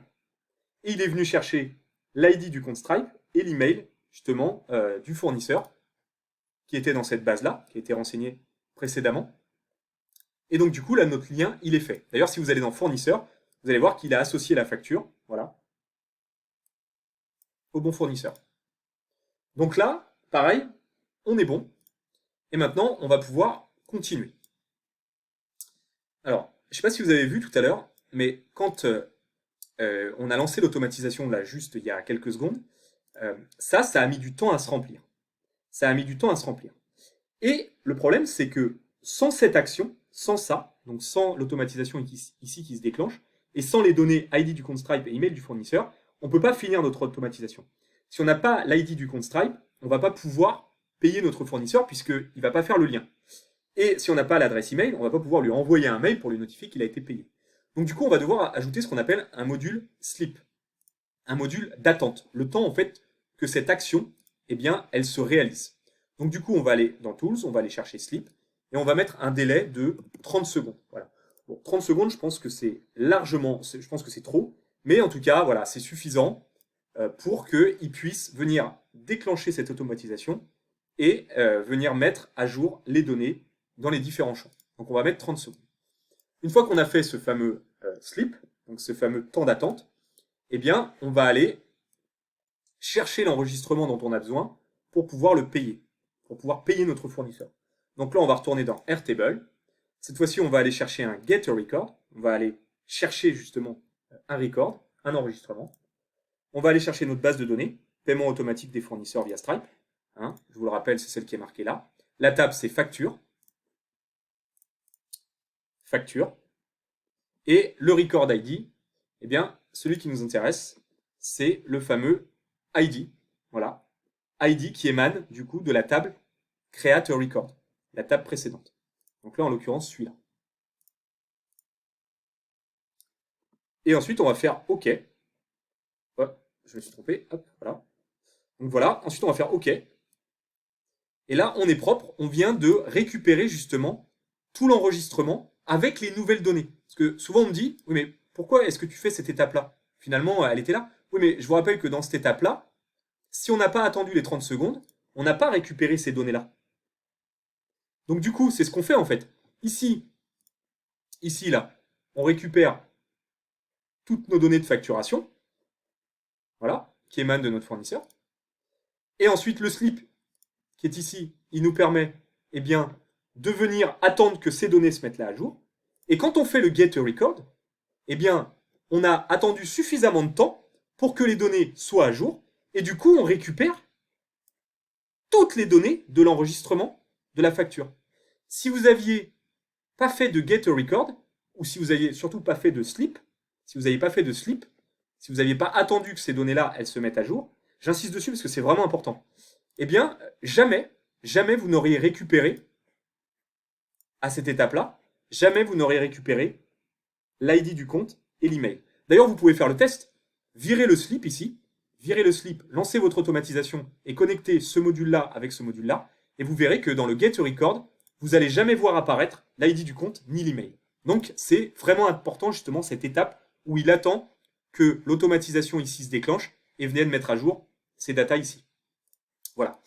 Et il est venu chercher l'ID du compte Stripe et l'email justement du fournisseur qui était dans cette base-là, qui a été renseigné précédemment. Et donc du coup, là, notre lien, il est fait. D'ailleurs, si vous allez dans fournisseur, vous allez voir qu'il a associé la facture, voilà, au bon fournisseur. Donc là, pareil, on est bon. Et maintenant, on va pouvoir continuer. Alors, je ne sais pas si vous avez vu tout à l'heure, mais quand on a lancé l'automatisation là juste il y a quelques secondes, ça a mis du temps à se remplir. Ça a mis du temps à se remplir. Et le problème, c'est que sans cette action, sans ça, donc sans l'automatisation ici qui se déclenche, et sans les données ID du compte Stripe et email du fournisseur, on ne peut pas finir notre automatisation. Si on n'a pas l'ID du compte Stripe, on ne va pas pouvoir payer notre fournisseur puisqu'il ne va pas faire le lien. Et si on n'a pas l'adresse email, on ne va pas pouvoir lui envoyer un mail pour lui notifier qu'il a été payé. Donc du coup, on va devoir ajouter ce qu'on appelle un module sleep, un module d'attente, le temps en fait que cette action, eh bien, elle se réalise. Donc du coup, on va aller dans Tools, on va aller chercher Sleep, et on va mettre un délai de 30 secondes. Voilà. Bon, 30 secondes, je pense que c'est largement, je pense que c'est trop, mais en tout cas, voilà, c'est suffisant pour qu'il puisse venir déclencher cette automatisation et venir mettre à jour les données dans les différents champs. Donc on va mettre 30 secondes. Une fois qu'on a fait ce fameux sleep, donc ce fameux temps d'attente, eh bien, on va aller chercher l'enregistrement dont on a besoin pour pouvoir le payer, pour pouvoir payer notre fournisseur. Donc là, on va retourner dans Airtable. Cette fois-ci, on va aller chercher un get a record. On va aller chercher justement un record, un enregistrement. On va aller chercher notre base de données, paiement automatique des fournisseurs via Stripe. Hein, je vous le rappelle, c'est celle qui est marquée là. La table, c'est facture. Facture. Et le record ID, eh bien, celui qui nous intéresse, c'est le fameux ID. Voilà. ID qui émane du coup de la table Create a Record, la table précédente. Donc là, en l'occurrence, celui-là. Et ensuite, on va faire OK. Hop, je me suis trompé. Hop, voilà. Donc voilà. Ensuite, on va faire OK. Et là, on est propre. On vient de récupérer justement tout l'enregistrement avec les nouvelles données. Parce que souvent, on me dit, oui, mais pourquoi est-ce que tu fais cette étape-là? Finalement, elle était là. Oui, mais je vous rappelle que dans cette étape-là, si on n'a pas attendu les 30 secondes, on n'a pas récupéré ces données-là. Donc du coup, c'est ce qu'on fait en fait. Ici, là, on récupère toutes nos données de facturation, voilà, qui émanent de notre fournisseur. Et ensuite, le slip, qui est ici, il nous permet, eh bien, de venir attendre que ces données se mettent là à jour. Et quand on fait le get a record, eh bien, on a attendu suffisamment de temps pour que les données soient à jour. Et du coup, on récupère toutes les données de l'enregistrement de la facture. Si vous aviez pas fait de get a record, ou si vous aviez surtout pas fait de sleep, si vous n'aviez pas fait de sleep, si vous n'aviez pas attendu que ces données-là, elles se mettent à jour, j'insiste dessus parce que c'est vraiment important, eh bien, jamais, jamais vous n'auriez récupéré, à cette étape-là, jamais vous n'auriez récupéré l'ID du compte et l'email. D'ailleurs, vous pouvez faire le test, virez le sleep ici, virez le sleep, lancez votre automatisation et connectez ce module-là avec ce module-là, et vous verrez que dans le get a record, vous n'allez jamais voir apparaître l'ID du compte ni l'email. Donc c'est vraiment important justement cette étape où il attend que l'automatisation ici se déclenche et vienne mettre à jour ces datas ici. Voilà.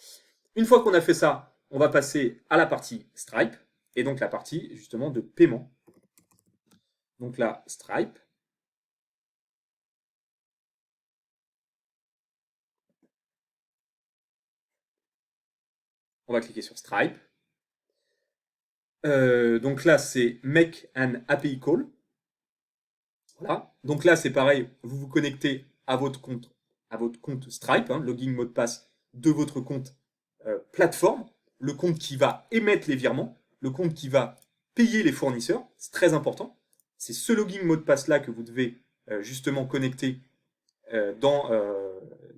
Une fois qu'on a fait ça, on va passer à la partie Stripe et donc la partie justement de paiement. Donc là, Stripe. On va cliquer sur Stripe. Donc là, c'est Make an API Call. Voilà. Donc là, c'est pareil, vous vous connectez à votre compte Stripe, hein, login mot de passe de votre compte plateforme, le compte qui va émettre les virements, le compte qui va payer les fournisseurs. C'est très important. C'est ce login mot de passe là que vous devez justement connecter dans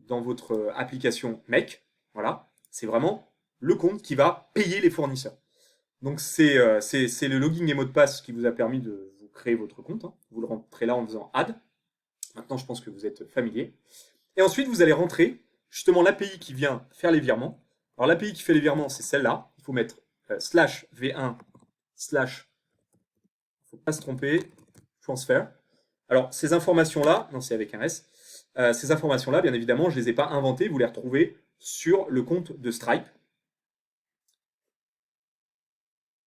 votre application Make. Voilà. C'est vraiment le compte qui va payer les fournisseurs. Donc c'est le login et mot de passe qui vous a permis de vous créer votre compte, hein. Vous le rentrez là en faisant add. Maintenant, je pense que vous êtes familier. Et ensuite, vous allez rentrer justement l'API qui vient faire les virements. Alors l'API qui fait les virements, c'est celle-là. Il faut mettre slash v1 slash, il ne faut pas se tromper, transfer. Alors ces informations-là, non c'est avec un S, ces informations-là, bien évidemment, je ne les ai pas inventées, vous les retrouvez sur le compte de Stripe.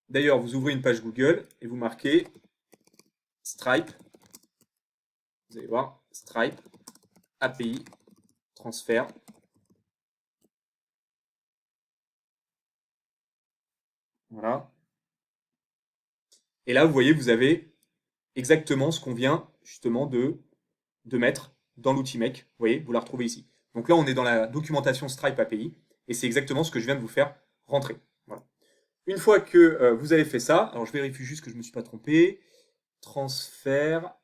D'ailleurs, vous ouvrez une page Google et vous marquez Stripe. Vous allez voir, Stripe, API, transfert. Voilà. Et là, vous voyez, vous avez exactement ce qu'on vient justement de mettre dans l'outil Make. Vous voyez, vous la retrouvez ici. Donc là, on est dans la documentation Stripe API et c'est exactement ce que je viens de vous faire rentrer. Voilà. Une fois que vous avez fait ça, alors je vérifie juste que je ne me suis pas trompé. Transfert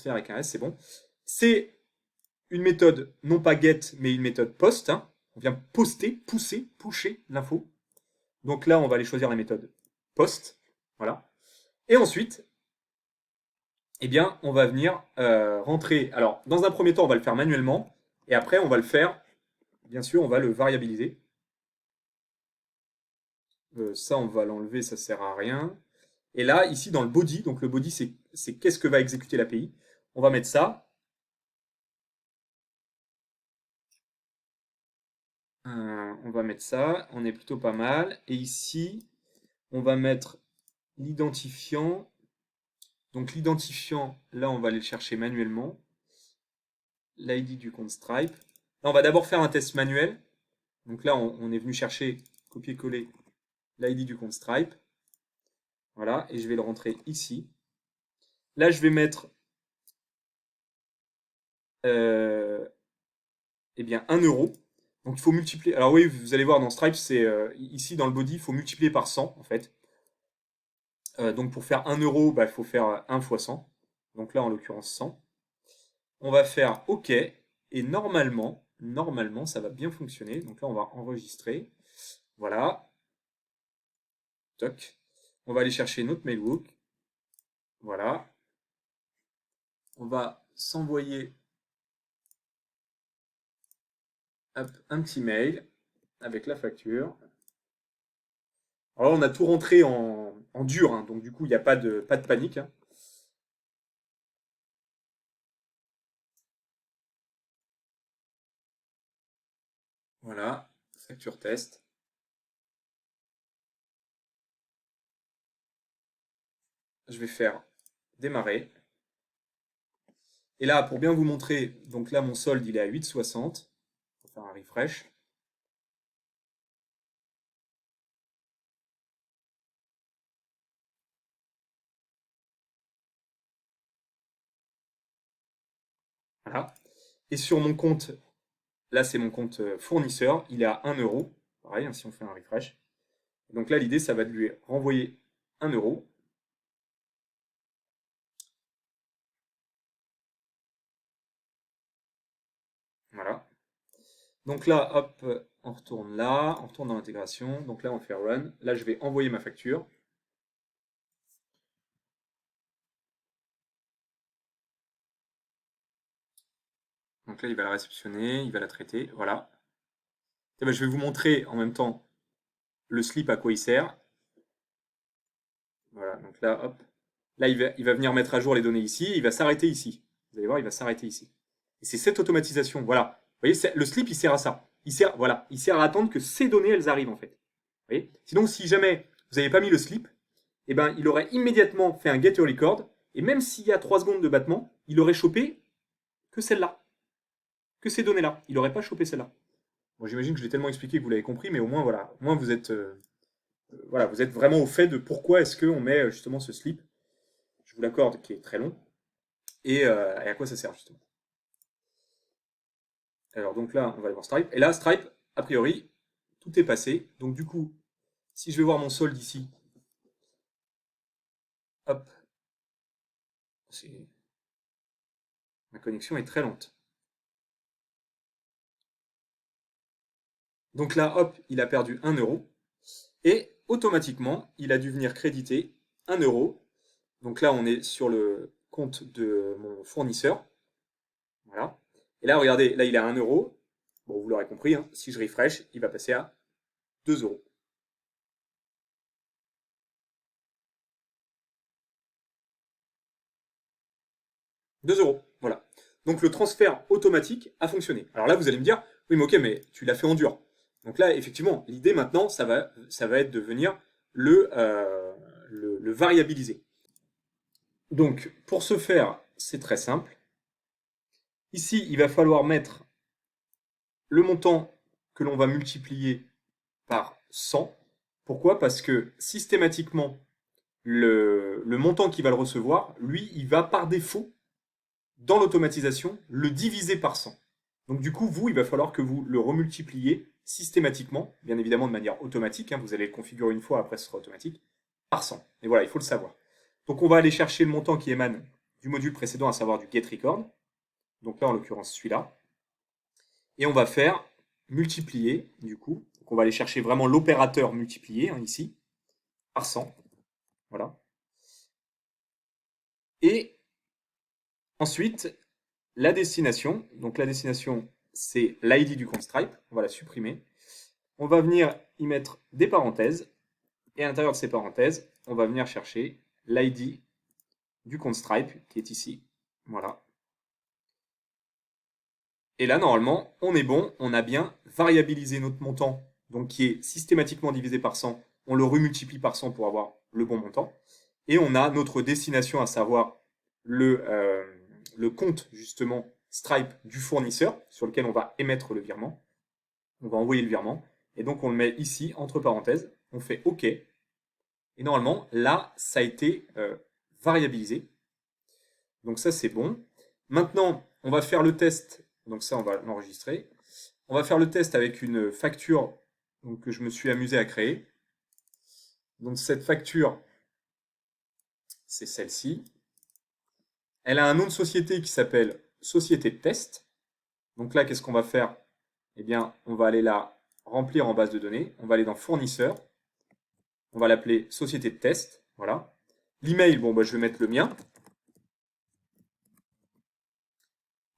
avec un S, c'est bon. C'est une méthode, non pas get, mais une méthode post. Hein. On vient poster, pusher l'info. Donc là, on va aller choisir la méthode post. Voilà. Et ensuite, eh bien, on va venir rentrer. Alors, dans un premier temps, on va le faire manuellement. Et après, on va le faire, bien sûr, on va le variabiliser. Ça, on va l'enlever, ça sert à rien. Et là, ici, dans le body, donc le body, c'est qu'est-ce que va exécuter l'API. On va mettre ça. On va mettre ça, on est plutôt pas mal. Et ici, on va mettre l'identifiant. Donc l'identifiant, là, on va aller le chercher manuellement. L'ID du compte Stripe. Là, on va d'abord faire un test manuel. Donc là, on est venu chercher, copier-coller l'ID du compte Stripe. Voilà, et je vais le rentrer ici. Là, je vais mettre eh bien 1 euro. Donc il faut multiplier. Alors oui, vous allez voir dans Stripe, c'est ici dans le body, il faut multiplier par 100 en fait. Donc pour faire 1 euro, bah, il faut faire 1 fois 100. Donc là, en l'occurrence, 100. On va faire OK. Et normalement, ça va bien fonctionner. Donc là, on va enregistrer. Voilà. Toc. On va aller chercher notre mailbook. Voilà. On va s'envoyer un petit mail avec la facture. Alors là, on a tout rentré en dur, hein, donc du coup, il n'y a pas de panique. Hein. Voilà, facture test. Je vais faire démarrer. Et là, pour bien vous montrer, donc là, mon solde, il est à 8,60. On va faire un refresh. Voilà. Et sur mon compte, là, c'est mon compte fournisseur, il est à 1 euro. Pareil, hein, si on fait un refresh. Donc là, l'idée, ça va de lui renvoyer 1 euro. Voilà. Donc là, hop, on retourne là, on retourne dans l'intégration. Donc là, on fait run. Là, je vais envoyer ma facture. Donc là, il va la réceptionner, il va la traiter. Voilà. Et ben, je vais vous montrer en même temps le slip à quoi il sert. Voilà, donc là, hop. Là, il va venir mettre à jour les données ici. Il va s'arrêter ici. Vous allez voir, il va s'arrêter ici. Et c'est cette automatisation. Voilà. Vous voyez, le slip, il sert à ça. Il sert à attendre que ces données, elles arrivent en fait. Vous voyez. Sinon, si jamais vous n'avez pas mis le slip, eh ben, il aurait immédiatement fait un get your record. Et même s'il y a 3 secondes de battement, il aurait chopé que celle-là. Que ces données-là. Il n'aurait pas chopé celle-là. Bon, j'imagine que je l'ai tellement expliqué que vous l'avez compris, mais au moins, voilà, au moins voilà, vous êtes vraiment au fait de pourquoi est-ce qu'on met justement ce slip, je vous l'accorde, qui est très long, et à quoi ça sert justement. Alors donc là, on va aller voir Stripe, et là, Stripe, a priori, tout est passé, donc du coup, si je vais voir mon solde ici, hop, ma connexion est très lente. Donc là, hop, il a perdu 1 euro. Et automatiquement, il a dû venir créditer 1 euro. Donc là, on est sur le compte de mon fournisseur. Voilà. Et là, regardez, là, il est à 1 euro. Bon, vous l'aurez compris, hein, si je refresh, il va passer à 2 euros. 2 euros, voilà. Donc le transfert automatique a fonctionné. Alors là, vous allez me dire, oui, mais ok, mais tu l'as fait en dur. Donc là, effectivement, l'idée maintenant, ça va être de venir le variabiliser. Donc, pour ce faire, c'est très simple. Ici, il va falloir mettre le montant que l'on va multiplier par 100. Pourquoi? Parce que systématiquement, le montant qui va le recevoir, lui, il va par défaut, dans l'automatisation, le diviser par 100. Donc du coup, vous, il va falloir que vous le remultipliez systématiquement, bien évidemment de manière automatique, hein, vous allez le configurer une fois, après ce sera automatique, par 100. Et voilà, il faut le savoir. Donc on va aller chercher le montant qui émane du module précédent, à savoir du getRecord. Donc là, en l'occurrence, celui-là. Et on va faire multiplier, du coup. Donc on va aller chercher vraiment l'opérateur multiplié, hein, ici, par 100. Voilà. Et ensuite, la destination. Donc la destination, c'est l'ID du compte Stripe. On va la supprimer. On va venir y mettre des parenthèses. Et à l'intérieur de ces parenthèses, on va venir chercher l'ID du compte Stripe, qui est ici. Voilà. Et là, normalement, on est bon. On a bien variabilisé notre montant, donc qui est systématiquement divisé par 100. On le remultiplie par 100 pour avoir le bon montant. Et on a notre destination, à savoir le compte, justement, Stripe du fournisseur, sur lequel on va émettre le virement. On va envoyer le virement. Et donc, on le met ici, entre parenthèses. On fait OK. Et normalement, là, ça a été variabilisé. Donc ça, c'est bon. Maintenant, on va faire le test. Donc ça, on va l'enregistrer. On va faire le test avec une facture donc, que je me suis amusé à créer. Donc cette facture, c'est celle-ci. Elle a un nom de société qui s'appelle Société de test. Donc là, qu'est-ce qu'on va faire? Eh bien, on va aller la remplir en base de données. On va aller dans Fournisseur. On va l'appeler Société de test. Voilà. L'email, bon, bah, je vais mettre le mien.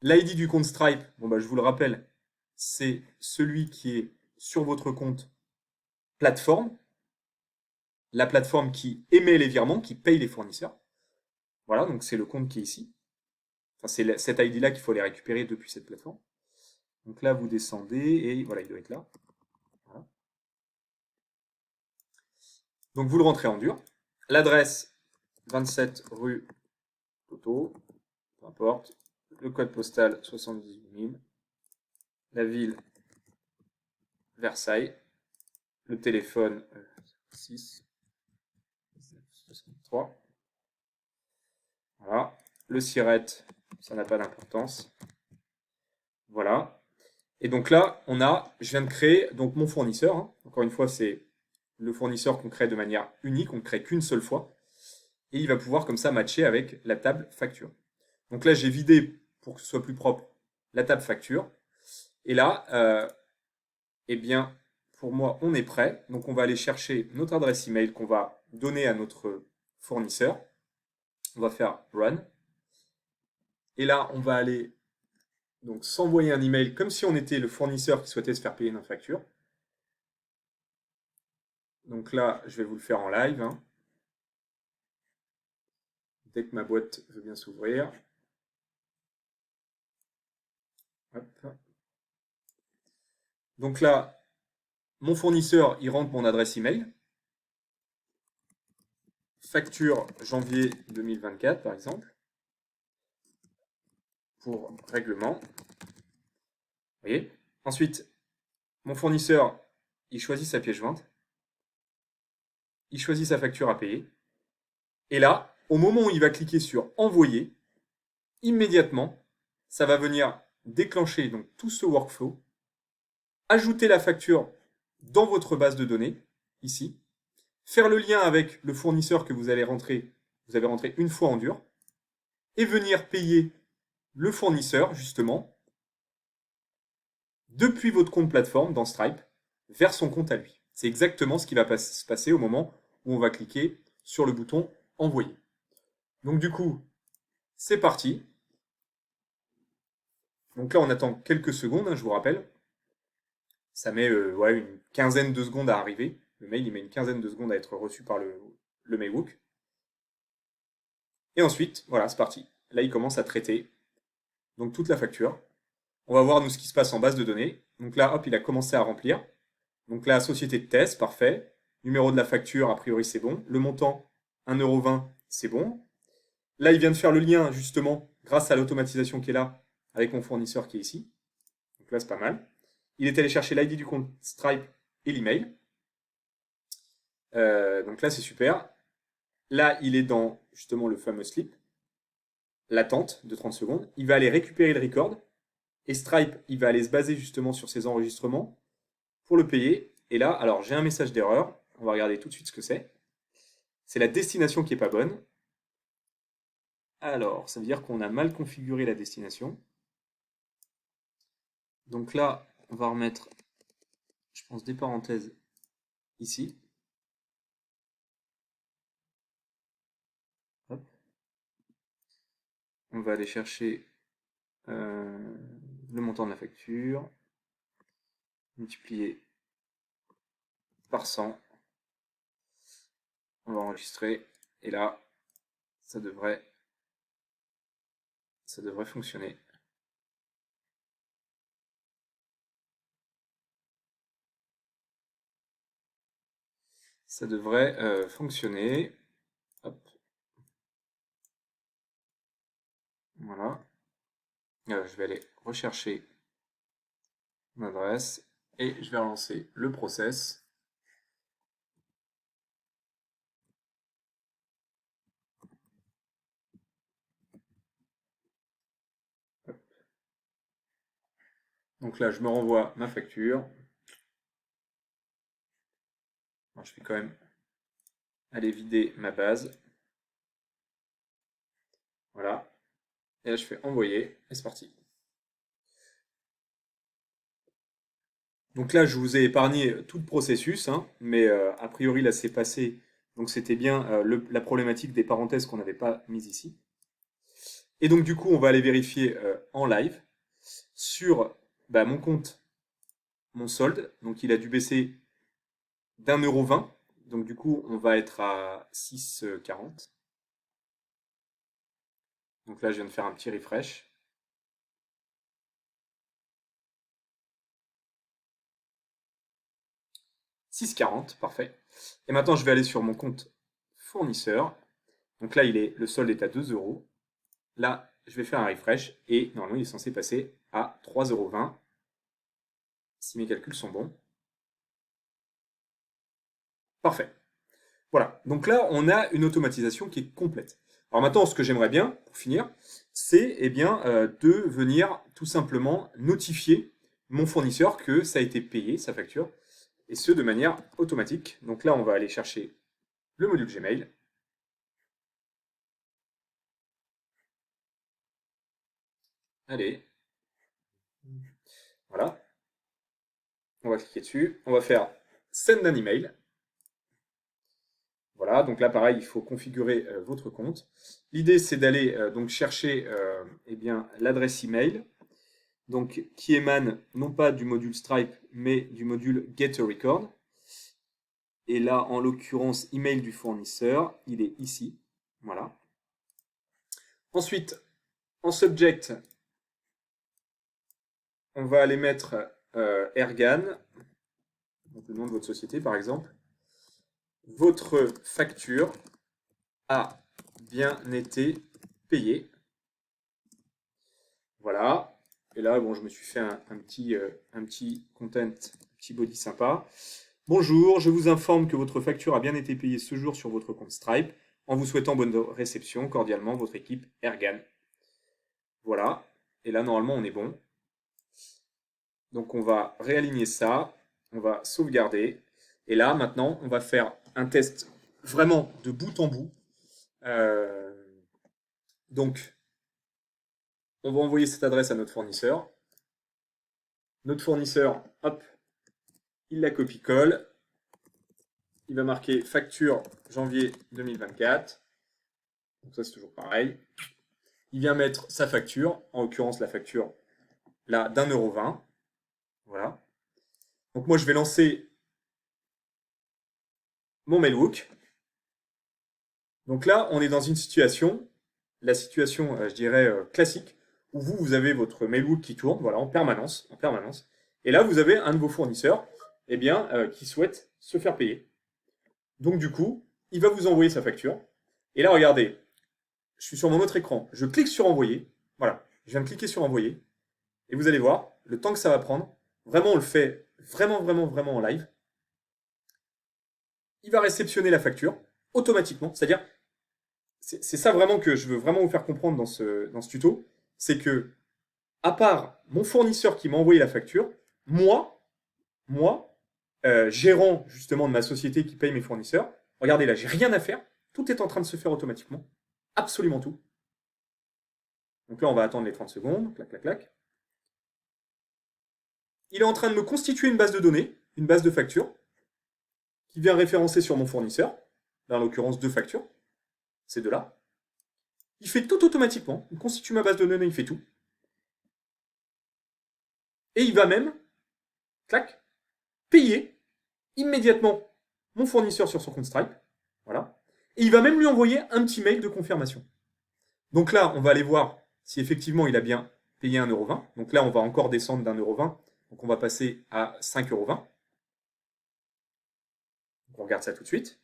L'ID du compte Stripe, bon, bah, je vous le rappelle, c'est celui qui est sur votre compte plateforme. La plateforme qui émet les virements, qui paye les fournisseurs. Voilà, donc c'est le compte qui est ici. Enfin, c'est cet ID-là qu'il faut aller récupérer depuis cette plateforme. Donc là, vous descendez et voilà, il doit être là. Voilà. Donc vous le rentrez en dur. L'adresse, 27 rue Toto, peu importe. Le code postal, 78 000. La ville, Versailles. Le téléphone, 6 63. Voilà. Le SIRET, ça n'a pas d'importance. Voilà. Et donc là, je viens de créer donc mon fournisseur. Hein. Encore une fois, c'est le fournisseur qu'on crée de manière unique, on ne crée qu'une seule fois. Et il va pouvoir comme ça matcher avec la table facture. Donc là, j'ai vidé, pour que ce soit plus propre, la table facture. Et là, eh bien, pour moi, on est prêt. Donc on va aller chercher notre adresse email qu'on va donner à notre fournisseur. On va faire Run. Et là, on va aller donc s'envoyer un email comme si on était le fournisseur qui souhaitait se faire payer notre facture. Donc là, je vais vous le faire en live. Hein. Dès que ma boîte veut bien s'ouvrir. Donc là, mon fournisseur, il rentre mon adresse email. Facture janvier 2024, par exemple. Pour règlement. Vous voyez? Ensuite, Mon fournisseur, il choisit sa pièce jointe, il choisit sa facture à payer, et là, au moment où il va cliquer sur envoyer, immédiatement, ça va venir déclencher donc tout ce workflow, ajouter la facture dans votre base de données, ici, faire le lien avec le fournisseur que vous avez rentré une fois en dur, et venir payer le fournisseur, justement, depuis votre compte plateforme dans Stripe, vers son compte à lui. C'est exactement ce qui va se passer au moment où on va cliquer sur le bouton envoyer. Donc du coup, c'est parti. Donc là, on attend quelques secondes, hein, je vous rappelle. Ça met une quinzaine de secondes à arriver. Le mail, il met une quinzaine de secondes à être reçu par le Mailbook. Et ensuite, voilà, c'est parti. Là, il commence à traiter donc toute la facture. On va voir nous ce qui se passe en base de données. Donc là, hop, il a commencé à remplir. Donc là, société de test, parfait. Numéro de la facture, a priori, c'est bon. Le montant, 1,20 €, c'est bon. Là, il vient de faire le lien, justement, grâce à l'automatisation qui est là, avec mon fournisseur qui est ici. Donc là, c'est pas mal. Il est allé chercher l'ID du compte Stripe et l'email. Donc là, c'est super. Là, il est dans, justement, le fameux slip. L'attente de 30 secondes. Il va aller récupérer le record. Et Stripe, il va aller se baser, justement, sur ses enregistrements pour le payer. Et là, alors, j'ai un message d'erreur. On va regarder tout de suite ce que c'est. C'est la destination qui n'est pas bonne. Alors, ça veut dire qu'on a mal configuré la destination. Donc là, on va remettre, je pense, des parenthèses ici. Hop. On va aller chercher le montant de la facture, multiplié par 100. On va enregistrer. Et là, ça devrait fonctionner. Ça devrait fonctionner. Hop. Voilà. Je vais aller rechercher mon adresse et je vais relancer le process. Hop. Donc là, je me renvoie ma facture. Alors, je vais quand même aller vider ma base. Voilà. Et là, je fais envoyer et c'est parti. Donc là, je vous ai épargné tout le processus, hein, mais a priori, là, c'est passé. Donc c'était bien la problématique des parenthèses qu'on n'avait pas mises ici. Et donc du coup, on va aller vérifier en live sur mon compte, mon solde. Donc il a dû baisser d'1,20 €. Donc du coup, on va être à 6,40 €. Donc là, je viens de faire un petit refresh. 6,40, parfait. Et maintenant, je vais aller sur mon compte fournisseur. Donc là, le solde est à 2 €. Là, je vais faire un refresh et normalement, il est censé passer à 3,20 € si mes calculs sont bons. Parfait. Voilà. Donc là, on a une automatisation qui est complète. Alors maintenant, ce que j'aimerais bien, pour finir, c'est de venir tout simplement notifier mon fournisseur que ça a été payé, sa facture, et ce de manière automatique. Donc là, on va aller chercher le module Gmail. Allez. Voilà. On va cliquer dessus. On va faire Send an email. Voilà, donc là pareil, il faut configurer votre compte. L'idée c'est d'aller donc chercher l'adresse email, donc qui émane non pas du module Stripe, mais du module Get a Record. Et là, en l'occurrence, email du fournisseur, il est ici. Voilà. Ensuite, en subject, on va aller mettre Ergan, donc le nom de votre société par exemple. Votre facture a bien été payée. Voilà. Et là, bon, je me suis fait un petit content Petit body sympa. Bonjour, je vous informe que votre facture a bien été payée ce jour sur votre compte Stripe. En vous souhaitant bonne réception, cordialement, votre équipe Ergan. Voilà. Et là, normalement, on est bon. Donc, on va réaligner ça. On va sauvegarder. Et là, maintenant, on va faire un test vraiment de bout en bout. Donc, on va envoyer cette adresse à notre fournisseur. Notre fournisseur, hop, il la copie-colle. Il va marquer facture janvier 2024. Donc ça, c'est toujours pareil. Il vient mettre sa facture, en l'occurrence la facture là d'1,20 €. Voilà. Donc moi, je vais lancer mon Mailhook. Donc là, on est dans une situation, la situation, je dirais, classique, où vous avez votre Mailhook qui tourne, voilà, en permanence. Et là, vous avez un de vos fournisseurs, eh bien, qui souhaite se faire payer. Donc du coup, il va vous envoyer sa facture. Et là, regardez, je suis sur mon autre écran, je clique sur envoyer. Voilà, je viens de cliquer sur envoyer. Et vous allez voir, le temps que ça va prendre, vraiment, on le fait vraiment en live. Il va réceptionner la facture automatiquement. C'est-à-dire, c'est ça vraiment que je veux vraiment vous faire comprendre dans ce tuto. C'est que, à part mon fournisseur qui m'a envoyé la facture, moi, gérant justement de ma société qui paye mes fournisseurs, regardez là, j'ai rien à faire. Tout est en train de se faire automatiquement. Absolument tout. Donc là, on va attendre les 30 secondes. Clac, clac, clac. Il est en train de me constituer une base de données, une base de factures, qui vient référencer sur mon fournisseur, là, en l'occurrence 2 factures, ces deux-là. Il fait tout automatiquement, il constitue ma base de données, il fait tout. Et il va même, clac, payer immédiatement mon fournisseur sur son compte Stripe, voilà. Et il va même lui envoyer un petit mail de confirmation. Donc là, on va aller voir si effectivement il a bien payé 1,20 €. Donc là, on va encore descendre d'1,20 €. Donc on va passer à 5,20 €. On regarde ça tout de suite.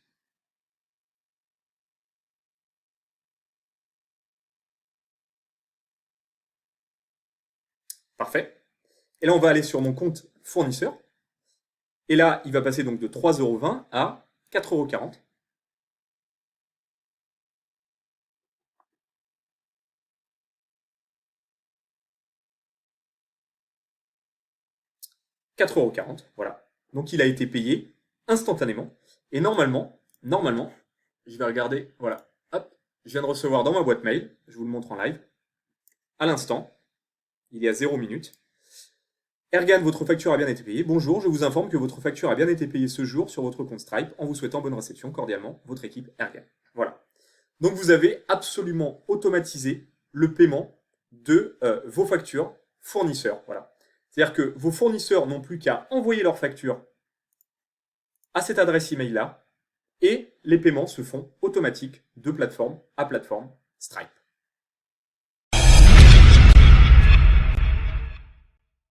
Parfait. Et là, on va aller sur mon compte fournisseur. Et là, il va passer donc de 3,20 € à 4,40 €. 4,40 €, voilà. Donc il a été payé instantanément. Et normalement, je vais regarder, voilà, hop, je viens de recevoir dans ma boîte mail, je vous le montre en live, à l'instant, il y a 0 minutes. Ergan, votre facture a bien été payée. Bonjour, je vous informe que votre facture a bien été payée ce jour sur votre compte Stripe. En vous souhaitant bonne réception, cordialement, votre équipe Ergan. Voilà. Donc vous avez absolument automatisé le paiement de vos factures fournisseurs. Voilà. C'est-à-dire que vos fournisseurs n'ont plus qu'à envoyer leurs factures à cette adresse email-là et les paiements se font automatiques de plateforme à plateforme Stripe.